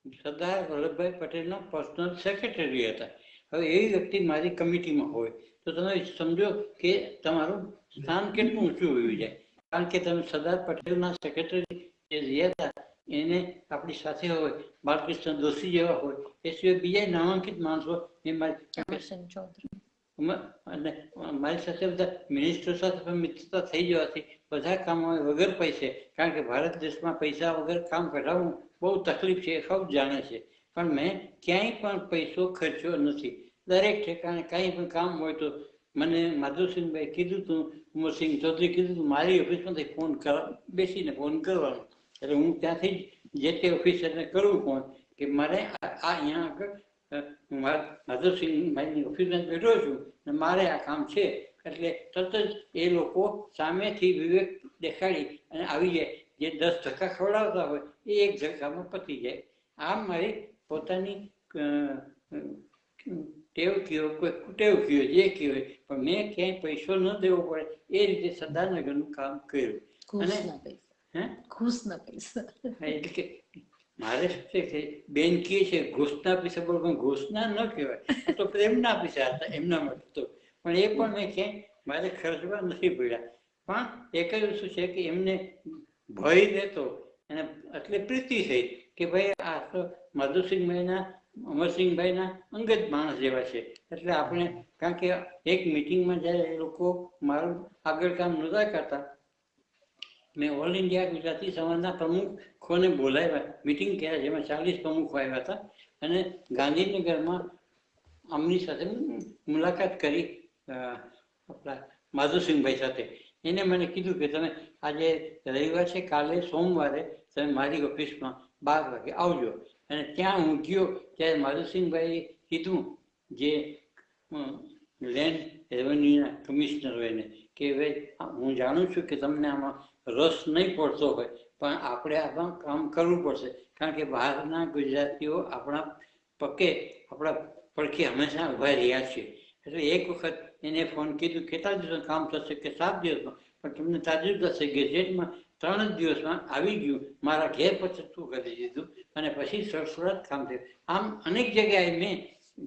સરદાર વલ્લભભાઈ પટેલના પર્સનલ સેક્રેટરી હતા. હવે એવી વ્યક્તિ મારી કમિટીમાં હોય તો તમે સમજો કે તમારું સ્થાન કેટલું ઊંચું હોવું જાય. કારણ કે તમે સરદાર પટેલના સેક્રેટરી જે રહ્યા હતા એને આપણી સાથે હોય, બાલકૃષ્ણ દોશી જેવા હોય, એ સિવાય બીજા નામાંકિત માણસો એ અને મારી સાથે બધા મિનિસ્ટર સાથે પણ મિત્રતા થઈ જવાથી બધા કામો વગર પૈસે, કારણ કે ભારત દેશમાં પૈસા વગર કામ કઢાવવું બહુ તકલીફ છે, સૌ જાણે છે. પણ મેં ક્યાંય પણ પૈસો ખર્ચ્યો નથી. દરેક ઠેકાણે કાંઈ પણ કામ હોય તો મને માધવસિંહભાઈ કીધું હતું ઉમરસિંહ ચૌધરી કીધું મારી ઓફિસમાંથી ફોન બેસીને ફોન કરવાનો. એટલે હું ત્યાંથી જે તે ઓફિસરને કરવું ફોન કે મારે આ અહીંયા આગળ માધવસિંહભાઈની ઓફિસમાં બેઠો છું અને મારે આ કામ છે. એટલે તરત જ એ લોકો સામેથી વિવેક દેખાડી અને આવી જાય. જે 10 ધક્કા ખવડાવતા હોય એ 1 ધક્કામાં પતી જાય. આમ મારી પોતાની ટેવ કયો કોઈ કુટેવ કયો જે કયો હોય, પણ મેં ક્યાંય પૈસો ન દેવો પડે એ રીતે સદાનગરનું કામ કર્યું. અને ઘૂસના પૈસા એટલે કે મારે શું છે કે બેન કહે છે ઘૂસના પૈસા, પણ ઘૂસના ન કહેવાય, તો પ્રેમના પૈસા હતા એમના માટે તો. પણ એ પણ મેં ક્યાંય મારે ખર્ચવા નથી પડ્યા. પણ એક જ વસ્તુ છે કે એમને ભય રહેતો અને એટલે પ્રીતિ થઈ કે ભાઈ આ તો માધવસિંહભાઈના અમરસિંહભાઈના અંગત માણસ જેવા છે. એટલે આપણે કારણ કે એક મિટિંગમાં જ્યારે એ લોકો મારું આગળ કામ નહોતા કરતા, મેં ઓલ ઇન્ડિયા ગુજરાતી સમાજના પ્રમુખોને બોલાવ્યા, મિટિંગ કર્યા, જેમાં 40 પ્રમુખો આવ્યા હતા. અને ગાંધીનગરમાં આમની સાથે મુલાકાત કરી આપણા માધવસિંહભાઈ સાથે. એને મને કીધું કે તમે આજે રવિવાર છે, કાલે સોમવારે તમે મારી ઓફિસમાં 12 વાગે આવજો. અને ત્યાં હું ગયો ત્યારે માધવસિંહભાઈએ કીધું જે લેન્ડ રેવન્યુના કમિશનર હોય ને કે ભાઈ હું જાણું છું કે તમને આમાં રસ નહીં પડતો હોય, પણ આપણે આમાં કામ કરવું પડશે. કારણ કે બહારના ગુજરાતીઓ આપણા આપણા પડખે હંમેશા ઉભા રહ્યા છે. એટલે એક વખત એને ફોન કીધું કેટલા દિવસમાં કામ થશે કે 7 દિવસમાં, પણ તમને તાજુબ થશે ગેજેટમાં 3 જ દિવસમાં આવી ગયું. મારા ઘેર પછતું કરી દીધું અને પછી સરસરાટ કામ થયું. આમ અનેક જગ્યાએ મેં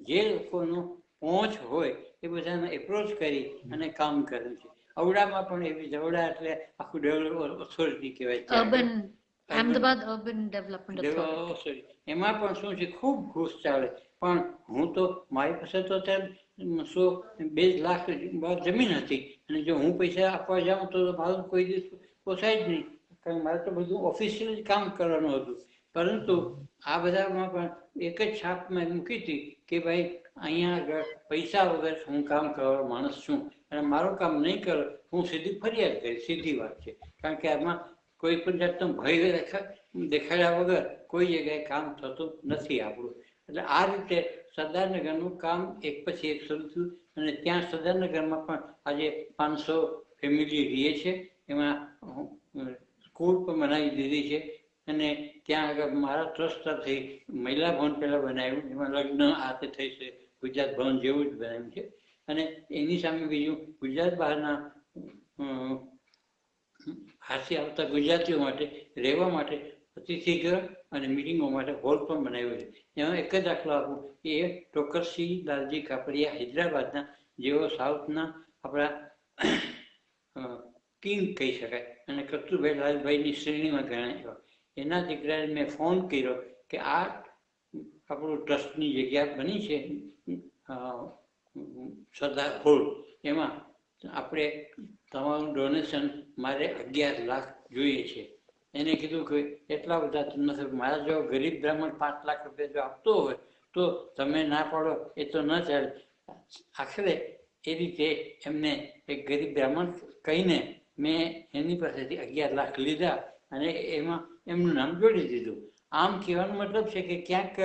જે લોકોનો પહોંચ હોય એ બધાને એપ્રોચ કરી અને કામ કર્યું છે. અવડામાં પણ એવી અવડા એટલે આખું ડેવલપ ઓથોરિટી કહેવાય, અમદાવાદ અર્બન ડેવલપમેન્ટ ઓથોરિટી. એમાં પણ શું છે, ખૂબ ઘૂસ ચાલે. પણ હું તો મારી પાસે તો અત્યારે 100-2 લાખ જમીન હતી, અને જો હું પૈસા આપવા જાઉં તો મારું કોઈ દિવસ પોસાય જ નહીં. કારણ મારે તો બધું ઓફિશિયલ જ કામ કરવાનું હતું. પરંતુ આ બધામાં પણ એક જ છાપ મેં મૂકી હતી કે ભાઈ અહીંયા આગળ પૈસા વગર હું કામ કરવાનો માણસ છું, અને મારું કામ નહીં કરો હું સીધી ફરિયાદ કરીશ. સીધી વાત છે. કારણ કે આમાં કોઈ પણ જાતનો ભય દેખાડ્યા વગર કોઈ જગ્યાએ કામ થતું નથી આપણું. એટલે આ રીતે સદાનગરનું કામ એક પછી એક શરૂ થયું. અને ત્યાં સદાનગરમાં પણ આજે 500 ફેમિલી રહે છે. એમાં સ્કૂલ પણ બનાવી દીધી છે. અને ત્યાં આગળ મારા ટ્રસ્ટ તરફથી મહિલા ભવન પહેલાં બનાવ્યું, એમાં લગ્ન આતે થઈ છે, ગુજરાત ભવન જેવું જ બનાવ્યું છે. અને એની સામે બીજું ગુજરાત બહારના હાથી આવતા ગુજરાતીઓ માટે રહેવા માટે અતિથિગૃહ અને મિટિંગો માટે હોલ પણ બનાવ્યો છે. એમાં એક જ દાખલો આપું કે એ ટોકરસિંહ લાલજી કાપડિયા હૈદરાબાદના, જેઓ સાઉથના આપણા કિંગ કહી શકાય અને કસ્તુરભાઈ લાલભાઈની શ્રેણીમાં ગણાય. એના દીકરાને મેં ફોન કર્યો કે આ આપણું ટ્રસ્ટની જગ્યા બની છે સરદાર હોલ, એમાં આપણે તમારું ડોનેશન મારે 11 લાખ જોઈએ છે. એને કીધું કે એટલા બધા તો નથી, મારા જો ગરીબ બ્રાહ્મણ 5 લાખ રૂપિયા જો આપતો હોય તો તમે ના પાડો એ તો ન ચાલે. આખરે એ રીતે એમને એક ગરીબ બ્રાહ્મણ કહીને મેં એની પાસેથી 11 લાખ લીધા અને એમાં એમનું નામ જોડી દીધું. આમ કહેવાનો મતલબ છે કે ક્યાંક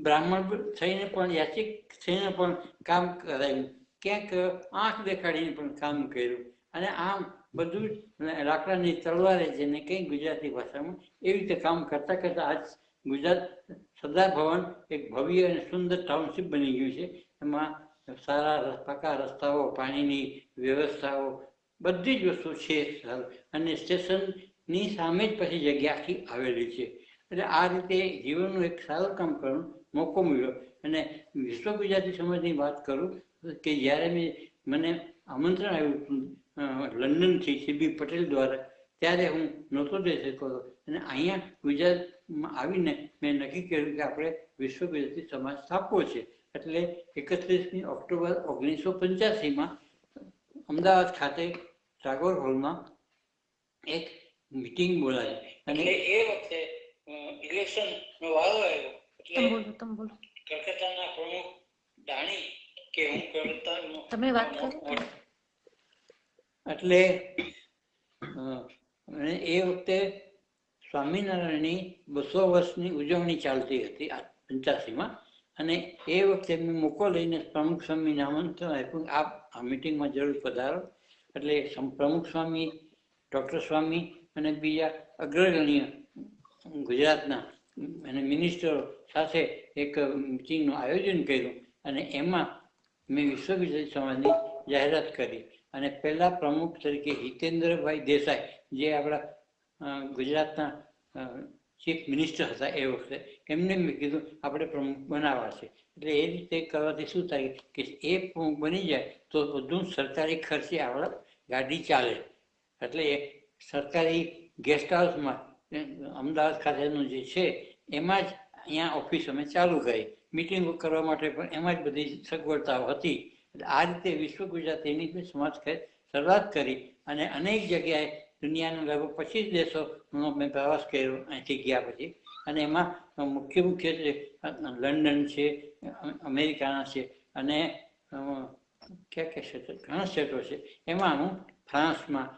બ્રાહ્મણ થઈને પણ યાચિક થઈને પણ કામ કરાયું, ક્યાંક આંખ દેખાડીને પણ કામ કર્યું. અને આમ બધું લાકડાની તલવારે જેને કંઈ ગુજરાતી ભાષામાં એવી રીતે કામ કરતા કરતા આજ ગુજરાત સરદાર ભવન એક ભવ્ય અને સુંદર ટાઉનશીપ બની ગયું છે. એમાં સારા પાકા રસ્તાઓ, પાણીની વ્યવસ્થાઓ, બધી જ વસ્તુ છે. અને સ્ટેશનની સામે જ પછી જગ્યા આખી આવેલી છે. એટલે આ રીતે જીવનનું એક સારું કામ કરવાનો મોકો મળ્યો. અને વિશ્વ ગુજરાતી સમાજની વાત કરું કે જ્યારે મને આમંત્રણ આવ્યું હતું લંડનથી CB પટેલ દ્વારા, ત્યારે હું નહોતો જઈ શક્યો. અને અહીંયા ગુજરાતમાં આવીને મેં નક્કી કર્યું કે આપણે વિશ્વ ગુજરાતી સમાજ સ્થાપવો છે. એટલે 31મી ઓક્ટોબર 1985માં અમદાવાદ ખાતે ટાગોર હોલમાં એક મીટિંગ બોલાવી. અને એ વખતે ઇલેક્શનનો વારો આવ્યો. એટલે કલકત્તાના પ્રમુખ દાણી કે હું કલકત્તાનો તમે વાત કરો એટલે અને એ વખતે સ્વામિનારાયણની 200 વર્ષની ઉજવણી ચાલતી હતી 85માં, અને એ વખતે મેં મોકો લઈને પ્રમુખ સ્વામીને આમંત્રણ આપ્યું, આપ આ મિટિંગમાં જરૂર પધારો. એટલે પ્રમુખ સ્વામી, ડૉક્ટર સ્વામી અને બીજા અગ્રગણ્ય ગુજરાતના અને મિનિસ્ટરો સાથે એક મિટિંગનું આયોજન કર્યું, અને એમાં મેં વિશ્વ ગુજરાતી સમાજની જાહેરાત કરી. અને પહેલા પ્રમુખ તરીકે હિતેન્દ્રભાઈ દેસાઈ, જે આપણા ગુજરાતના ચીફ મિનિસ્ટર હતા એ વખતે, એમને મેં કીધું આપણે પ્રમુખ બનાવવા છે. એટલે એ રીતે કરવાથી શું થાય કે એ પ્રમુખ બની જાય તો બધું સરકારી ખર્ચે આપણા ગાડી ચાલે. એટલે એ સરકારી ગેસ્ટ હાઉસમાં અમદાવાદ ખાતેનું જે છે એમાં જ અહીંયા ઓફિસ અમે ચાલુ કરી, મિટિંગો કરવા માટે પણ એમાં જ બધી સગવડતાઓ હતી. એટલે આ રીતે વિશ્વ ગુજરાતીની સમાજ શરૂઆત કરી, અને અનેક જગ્યાએ દુનિયાના લગભગ 25 દેશોનો મેં પ્રવાસ કર્યો અહીંથી ગયા પછી. અને એમાં મુખ્ય લંડન છે, અમેરિકાના છે, અને ક્યાં ઘણા સ્ટેટો છે. એમાં હું ફ્રાન્સમાં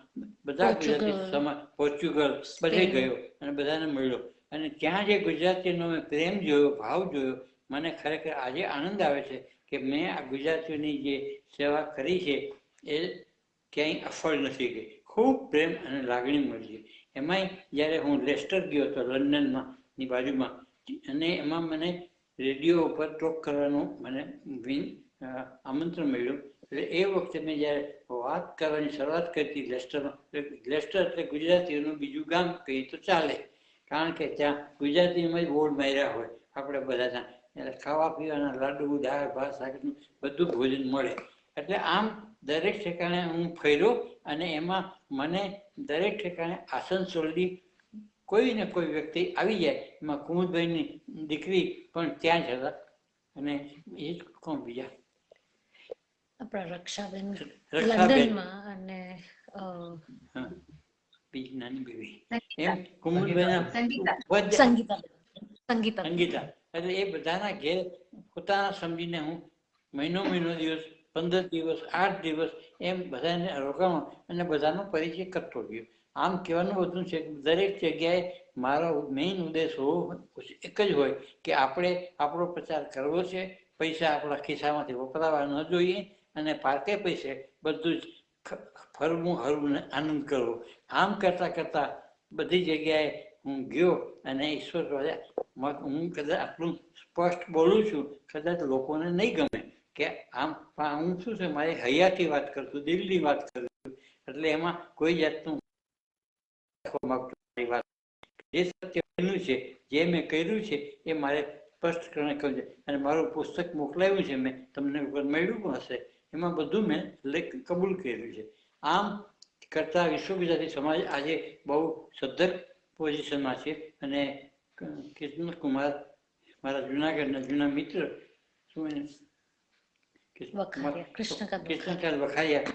બધા ગુજરાતી સમાજ, પોર્ચુગલ બધે ગયો અને બધાને મળ્યો. અને ત્યાં જે ગુજરાતીનો મેં પ્રેમ જોયો, ભાવ જોયો, મને ખરેખર આજે આનંદ આવે છે કે મેં આ ગુજરાતીઓની જે સેવા કરી છે એ ક્યાંય અફળ નથી ગઈ. ખૂબ પ્રેમ અને લાગણી મળી. એમાંય જ્યારે હું લેસ્ટર ગયો હતો લંડનમાં ની બાજુમાં, અને એમાં મને રેડિયો ઉપર ટોક કરવાનું મને આમંત્રણ મળ્યું. એટલે એ વખતે મેં જ્યારે વાત કરવાની શરૂઆત કરી હતી લેસ્ટરમાં, લેસ્ટર એટલે ગુજરાતીઓનું બીજું ગામ કહીએ તો ચાલે, કારણ કે ત્યાં ગુજરાતીમાં જ બોર્ડ માર્યા હોય આપણે બધા ત્યાં. એટલે ખાવા પીવાના લાડુ, દાળ ભાત, શાકનું બધું ભોજન મળે. એટલે આમ દરેક ઠેકાણે હું ફર્યો, અને એમાં મને દરેક ઠેકાણે આસનસોલની કોઈ ને કોઈ વ્યક્તિ આવી જાય. એમાં કુમુદભાઈની દીકરી પણ ત્યાં જ હતા, અને એ જ કોણ બીજા આપણા રક્ષાબેન રક્ષાબેન, લંડનમાં, અને બીજી નાની બેબી એમ કુમુદભાઈના સંગીતા. એટલે એ બધાના ઘેર પોતાના સમજીને હું મહિનો દિવસ, 15 દિવસ, 8 દિવસ એમ બધાને રોકાણો અને બધાનો પરિચય કરતો ગયો. આમ કહેવાનું બધું છે કે દરેક જગ્યાએ મારો મેઇન ઉદ્દેશ એક જ હોય કે આપણે આપણો પ્રચાર કરવો છે. પૈસા આપણા ખિસ્સામાંથી વપરાવા ન જોઈએ, અને પાકે પૈસે બધું જ ફરવું, હરવું ને આનંદ કરવો. આમ કરતાં કરતાં બધી જગ્યાએ હું ગયો, અને ઈશ્વર હું કદાચ આટલું સ્પષ્ટ બોલું છું, કદાચ લોકોને નહીં ગમે કે આમ હું શું છે, મારી હૈયાથી વાત કરું છું, દિલની વાત કરું છું. એટલે એમાં કોઈ જાતનું જે સત્ય બન્યું છે, જે મેં કર્યું છે એ મારે સ્પષ્ટપણે કહ્યું છે. અને મારું પુસ્તક મોકલાવ્યું છે મેં તમને, મળ્યું પણ હશે, એમાં બધું મેં કબૂલ કર્યું છે. આમ કરતા વિશ્વ ગુજરાતી સમાજ આજે બહુ સદ્ધર પોઝિશનમાં છે. અને કૃષ્ણકુમાર, મારા જુનાગઢના જૂના મિત્ર, કૃષ્ણકાંત વખારિયા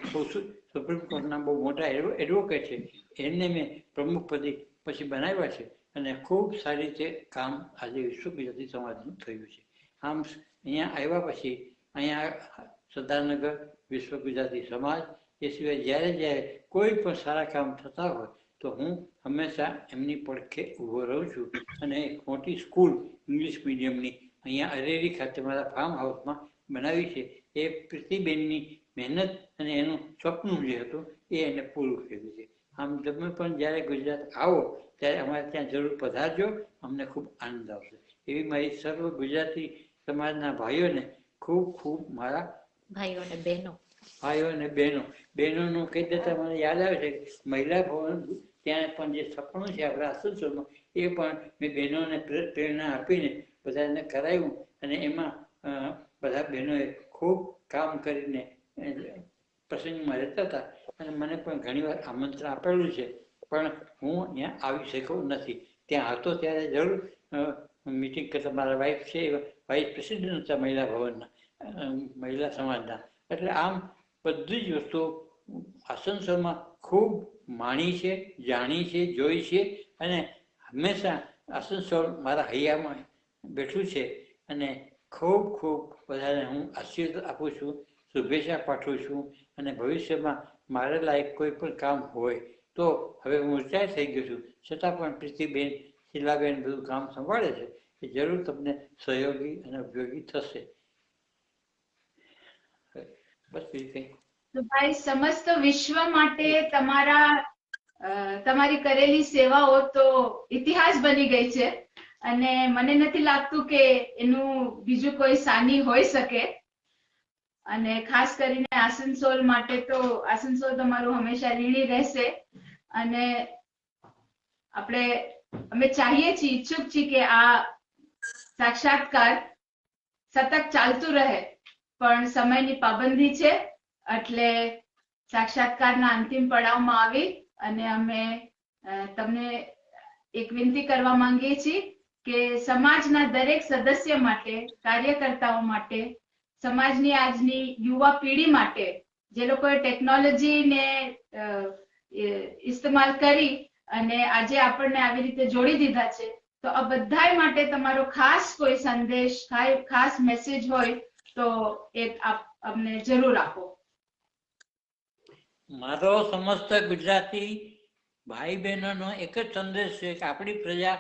સુપ્રીમ કોર્ટના બહુ મોટા એડવોકેટ છે, એમને મેં પ્રમુખ પદે પછી બનાવ્યા છે. અને ખૂબ સારી રીતે કામ આજે વિશ્વ ગુજરાતી સમાજનું થયું છે. આમ અહીંયા આવ્યા પછી અહીંયા સરદારનગર વિશ્વ ગુજરાતી સમાજ, એ સિવાય જ્યારે કોઈ પણ સારા કામ થતા હોય તો હું હંમેશા એમની પડખે ઊભો રહું છું. અને એક મોટી સ્કૂલ ઇંગ્લિશ મીડિયમની અહીંયા અરેરી ખાતે મારા ફાર્મ હાઉસમાં બનાવી છે. એ પ્રીતિબેનની મહેનત અને એનું સ્વપ્ન જે હતું એ એને પૂરું કર્યું છે. આમ તમે પણ જ્યારે ગુજરાત આવો ત્યારે અમારે ત્યાં જરૂર પધારજો, અમને ખૂબ આનંદ આવશે. એવી મારી સર્વ ગુજરાતી સમાજના ભાઈઓને ખૂબ ખૂબ મારા ભાઈઓ અને બહેનોનું કહી દેતા મને યાદ આવે છે મહિલા ભવન ત્યાં પણ જે સપનું છે આપણા આસનસોલમાં, એ પણ મેં બહેનોને પ્રેરણા આપીને બધાને કરાવ્યું. અને એમાં બધા બહેનોએ ખૂબ કામ કરીને પ્રસંગમાં રહેતા હતા. અને મને પણ ઘણીવાર આમંત્રણ આપેલું છે, પણ હું અહીંયા આવી શક્યો નથી. ત્યાં હતો ત્યારે જરૂર મિટિંગ કરતા. મારા વાઈફ છે, વાઇસ પ્રેસિડેન્ટ હતા મહિલા ભવનના, મહિલા સમાજના. એટલે આમ બધી જ વસ્તુઓ આસનસોલમાં ખૂબ માણી છે, જાણી છે, જોઈ છે. અને હંમેશા આસનસોલ મારા હૈયામાં બેઠું છે. અને ખૂબ બધાને હું આશીર્વાદ આપું છું, શુભેચ્છા પાઠવું છું. અને ભવિષ્યમાં મારે લાયક કોઈ પણ કામ હોય તો હવે હું રિટાયર થઈ ગયો છું, છતાં પણ પ્રીતિબેન, શીલાબેન બધું કામ સંભાળે છે, એ જરૂર તમને સહયોગી અને ઉપયોગી થશે. બસ બીજું કંઈ. તો ભાઈ, સમસ્ત વિશ્વ માટે તમારી કરેલી સેવાઓ તો ઇતિહાસ બની ગઈ છે અને મને નથી લાગતું કે એનું બીજું કોઈ સાની હોઈ શકે. અને ખાસ કરીને આસનસોલ માટે તો આસનસોલ તમારું હંમેશા ઋણી રહેશે. અને અમે ચાહીએ છીએ, ઈચ્છુક છીએ કે આ સાક્ષાત્કાર સતત ચાલતું રહે, પણ સમયની પાબંદી છે એટલે સાક્ષાત્કારના અંતિમ પડાવમાં આવી અને અમે તમને એક વિનંતી કરવા માંગીએ છીએ કે સમાજના દરેક સદસ્ય માટે, કાર્યકર્તાઓ માટે, સમાજની આજની યુવા પેઢી માટે, જે લોકોએ ટેકનોલોજીને ઇસ્તેમાલ કરી અને આજે આપણને આવી રીતે જોડી દીધા છે, તો આ બધાય માટે તમારો ખાસ કોઈ સંદેશ, ખાસ મેસેજ હોય તો એ અમને જરૂર આપો. મારો સમસ્ત ગુજરાતી ભાઈ બહેનોનો એક જ સંદેશ છે કે આપણી પ્રજા,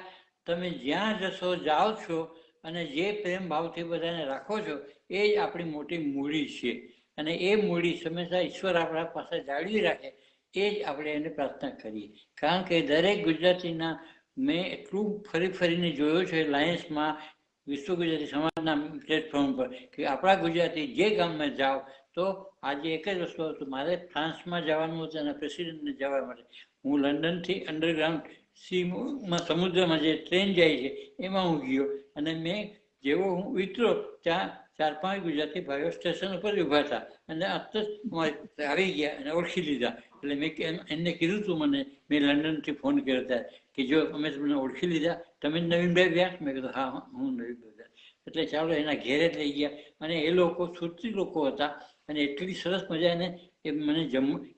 તમે જ્યાં જશો, જાઓ છો અને જે પ્રેમ ભાવથી બધાને રાખો છો, એ જ આપણી મોટી મૂડી છે. અને એ મૂડી હંમેશા ઈશ્વર આપણા પાસે જાળવી રાખે, એ જ આપણે એને પ્રાર્થના કરીએ. કારણ કે દરેક ગુજરાતીના મેં એટલું ફરીને જોયું છે લાયન્સમાં, વિશ્વ ગુજરાતી સમાજના પ્લેટફોર્મ પર, કે આપણા ગુજરાતી જે ગામમાં જાઓ તો આજે એક જ વસ્તુ હતું, મારે ફ્રાન્સમાં જવાનું હતું અને પ્રેસિડેન્ટને જવા માટે. હું લંડનથી અંડરગ્રાઉન્ડ સીમાં, સમુદ્રમાં જે ટ્રેન જાય છે એમાં હું ગયો અને જેવો હું ઉતર્યો ત્યાં 4-5 ગુજરાતી ભાઈઓ સ્ટેશન ઉપર ઊભા હતા અને આવી ગયા અને ઓળખી લીધા. એટલે મેં એમને કીધું હતું, મેં લંડનથી ફોન કર્યો હતા કે જો અમે તમને ઓળખી લીધા, તમે નવીનભાઈ વ્યાસ? મેં કીધું હા, હું નવીનભાઈ વ્યાસ. એટલે ચાલો એના ઘેરે લઈ ગયા અને એ લોકો સુરતી લોકો હતા અને એટલી સરસ મજાને એ મને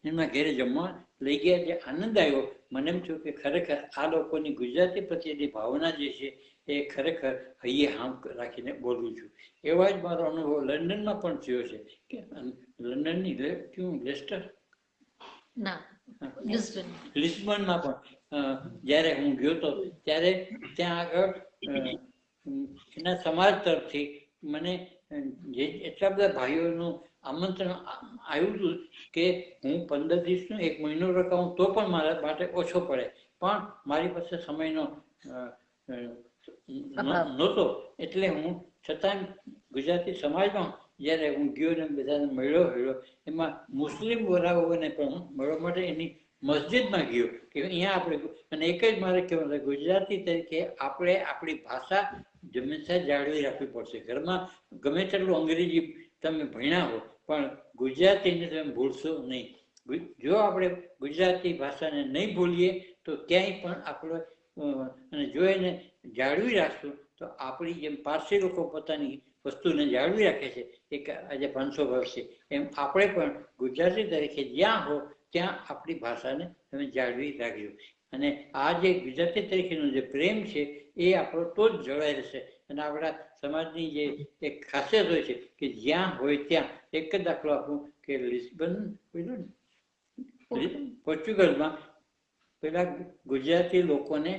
એમના ઘેરે જમવા લઈ ગયા. જે આનંદ આવ્યો, મને એમ થયું કે ખરેખર આ લોકોની ગુજરાતી પ્રત્યેની ભાવના જે છે એ ખરેખર હૈયે હામ રાખીને બોલું છું. એવા જ મારો અનુભવ લંડનમાં પણ થયો છે કે લંડનની લેસ્ટર લિસ્બનમાં પણ જ્યારે હું ગયો હતો ત્યારે ત્યાં આગળ એના સમાજ તરફથી મને એટલા બધા ભાઈઓનું આમંત્રણ આવ્યું હતું કે હું 15 દિવસનું 1 મહિનો રોકાઉં તો પણ મારા માટે ઓછો પડે, પણ મારી પાસે સમયનો નહોતો. એટલે હું છતાં ગુજરાતી સમાજમાં જ્યારે હું ગયો ને બધાને મળ્યો, એમાં મુસ્લિમ વરાઓને પણ મળવા માટે એની મસ્જિદમાં ગયો કે અહીંયા આપણે, અને એક જ મારે કહેવાનું, ગુજરાતી તરીકે આપણે આપણી ભાષા હંમેશા જાળવી રાખવી પડશે. ઘરમાં ગમે તેટલું અંગ્રેજી તમે ભણ્યા હો, પણ ગુજરાતીને તમે ભૂલશો નહીં. જો આપણે ગુજરાતી ભાષાને નહીં ભૂલીએ તો ક્યાંય પણ આપણે, અને જો એને જાળવી રાખશું તો આપણી જેમ પારસી લોકો પોતાની વસ્તુને જાળવી રાખે છે, એક આજે 500 વર્ષ છે, એમ આપણે પણ ગુજરાતી તરીકે જ્યાં હો ત્યાં આપણી ભાષાને તમે જાળવી રાખજો. અને આ જે ગુજરાતી તરીકેનો જે પ્રેમ છે એ આપણો તો જ જળવાઈ રહેશે. અને આપણા સમાજની જે એક ખાસિયત હોય છે કે જ્યાં હોય ત્યાં, એક જ દાખલો આપું કે લિસ્બન, પોર્ચુગલમાં પેલા ગુજરાતી લોકોને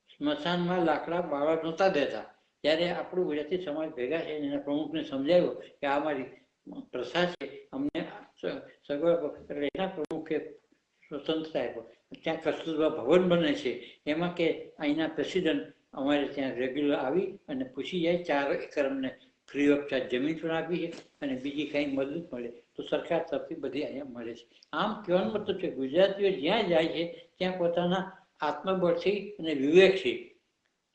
સ્મશાનમાં લાકડા બાળવા નહોતા દેતા. ત્યારે આપણું ગુજરાતી સમાજ ભેગા છે એના પ્રમુખને સમજાવ્યો કે આ મારી પ્રથા છે, અમને સગવડ. એટલે એના પ્રમુખે સ્વતંત્રતા આપ્યો. ત્યાં કસ્તુરબા ભવન બને છે, એમાં કે અહીંના પ્રેસિડન્ટ અમારે ત્યાં રેગ્યુલર આવી અને પૂછી જાય, 4 એકર અમને ફ્રી ઓફ ચાર્જ જમીન પણ આપી છે અને બીજી કાંઈ મદદ મળે તો સરકાર તરફથી બધી અહીંયા મળે છે. આમ કહેવાનો મતલબ છે ગુજરાતીઓ જ્યાં જાય છે ત્યાં પોતાના આત્મબળથી અને વિવેકથી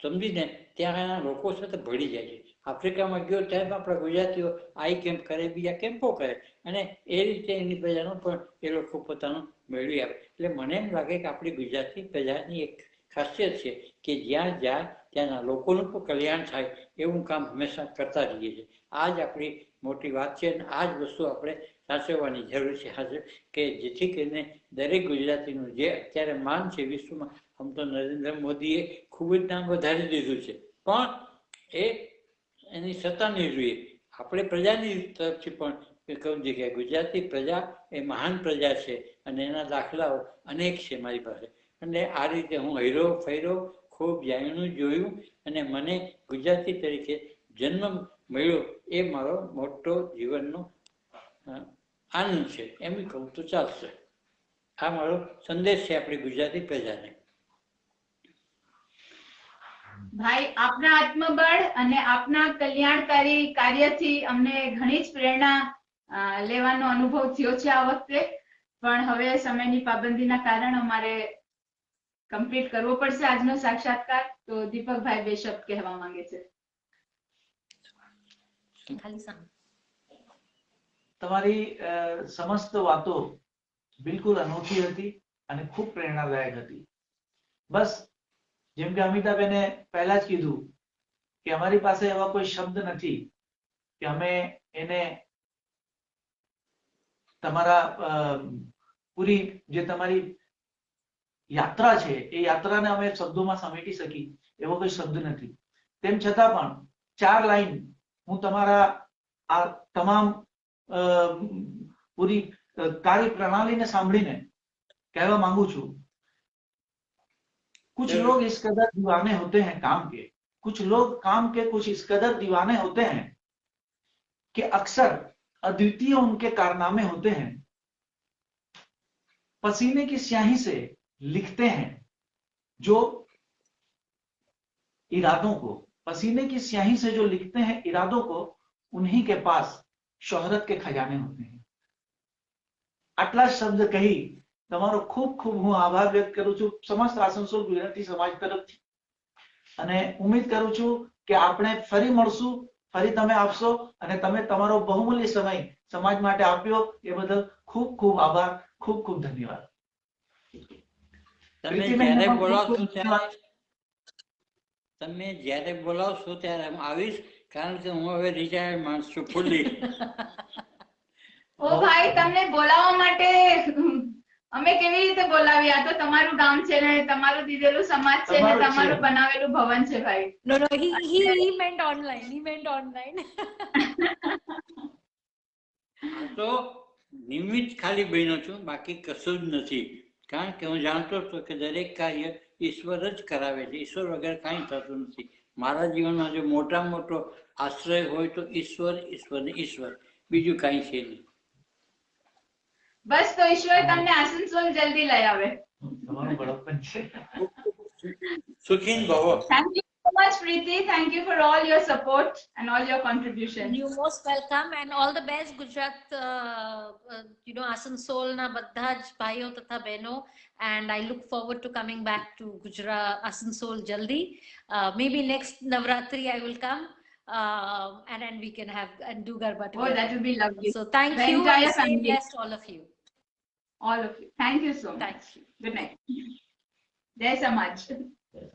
સમજીને ત્યાંના લોકો સાથે ભળી જાય છે. આફ્રિકામાં ગયો ત્યારે આપણા ગુજરાતીઓ આઈ કેમ્પ કરે, બીજા કેમ્પો કરે અને એ રીતે એની પ્રજાનો પણ એ લોકો પોતાનું મેળવી આપે. એટલે મને એમ લાગે કે આપણી ગુજરાતી પ્રજાની એક ખાસિયત છે કે જ્યાં જાય ત્યાંના લોકોનું પણ કલ્યાણ થાય એવું કામ હંમેશા કરતા રહીએ છીએ. આ જ આપણી મોટી વાત છે અને આ જ વસ્તુ આપણે સાચવવાની જરૂર છે હાજર, કે જેથી કરીને દરેક ગુજરાતીનું જે અત્યારે માન છે વિશ્વમાં, આમ તો નરેન્દ્ર મોદીએ ખૂબ જ નામ વધારી દીધું છે, પણ એની સત્તા નહીં જોઈએ. આપણે પ્રજાની તરફથી પણ એ કહું છું કે ગુજરાતી પ્રજા એ મહાન પ્રજા છે અને એના દાખલાઓ અનેક છે મારી પાસે. અને આ રીતે હું હર્યો ફર્યો, ખૂબ જાણ્યું જોયું અને મને ગુજરાતી તરીકે જન્મ મળ્યો એ મારો મોટો જીવનનો આનંદ છે એમ કહું તો ચાલશે. આ મારો સંદેશ છે આપણી ગુજરાતી પ્રજાને. ભાઈ, આપના આત્મબળ અને આપના કલ્યાણકારી કાર્યથી અમને ઘણી જ પ્રેરણા લેવાનો અનુભવ થયો છે આ વખતે. પણ હવે સમયની પાબંદીના કારણે અમારે કમ્પ્લીટ કરવો પડશે આજનો સાક્ષાત્કાર. તો દીપકભાઈ બે શબ્દ કહેવા માંગે છે. તમારી સમસ્ત વાતો બિલકુલ અનોખી હતી અને ખૂબ પ્રેરણાદાયક હતી. બસ જેમ કે અમિતાબેને પહેલા જ કીધું કે અમારી પાસે એવા કોઈ શબ્દ નથી કે અમે એને તમારા પૂરી જે તમારી યાત્રા છે એ યાત્રાને અમે શબ્દોમાં સમેટી શકી એવો કોઈ શબ્દ નથી. તેમ છતાં પણ 4 લાઈન હું તમારા આ તમામ પૂરી કાર્ય પ્રણાलीને સાંભળીને કહેવા માંગુ છું. कुछ लोग इस कदर दीवाने होते हैं काम के, कुछ लोग काम के कुछ इस कदर दीवाने होते हैं कि अक्सर अद्वितीय उनके कारनामे होते हैं. पसीने की स्याही से लिखते हैं जो इरादों को, पसीने की स्याही से जो लिखते हैं इरादों को, उन्हीं के पास शोहरत के खजाने होते हैं. આટલા શબ્દ કહી તમારો ખૂબ ખૂબ હું આભાર વ્યક્ત કરું છું સમસ્ત આસનસોલ ગુજરાતી સમાજ તરફથી અને ઉમ્મીદ કરું છું કે આપણે ફરી મળશું, ફરી તમે આપશો અને તમે તમારો બહુમૂલ્ય સમય સમાજ માટે આપ્યો એ બદલ ખૂબ ખૂબ આભાર, ખૂબ ખૂબ ધન્યવાદ. તમે જ્યારે બોલાવશો ત્યારે હું આવીશ, કારણ કે હું હવે રિટાયર્ડ માણસ છું ફૂલ્લી. ઓ ભાઈ, તમને બોલાવવા માટે અમે કેવી રીતે બોલાવી? આ તો તમારું ગામ છે ને તમારું દીધેલું સમાજ છે ને તમારું બનાવેલું ભવન છે ભાઈ. No, he meant online. He meant online. તો નિમિત્ત ખાલી બન્યો છું, બાકી કશું જ નથી. કારણ કે હું જાણતો હતો કે દરેક કાર્ય ઈશ્વર જ કરાવે છે, ઈશ્વર વગર કાંઈ થતું નથી. મારા જીવનમાં જો મોટામાં મોટો આશ્રય હોય તો ઈશ્વર, ઈશ્વર ને ઈશ્વર, બીજું કાંઈ છે નહીં. બસ તો ઈશ્વર તમને આસનસોલ જલ્દી લઈ આવે. તમારું બળપણ છે. સુખીન ભવો. Thank you so much, Preeti. Thank you for all your support and all your contribution. You're most welcome and all the best, Gujarat. Asansol na બધા જ ભાઈઓ તથા બહેનો, and I look forward to coming back to Gujarat, Asansol jaldi. Maybe next Navratri I will come. And then we can have and do Garba together. Oh, that would be lovely. So thank The you entire and stay family. blessed, all of you. All of you. Thank you so much. Thank you. Good night. Jai Samaj. Yes.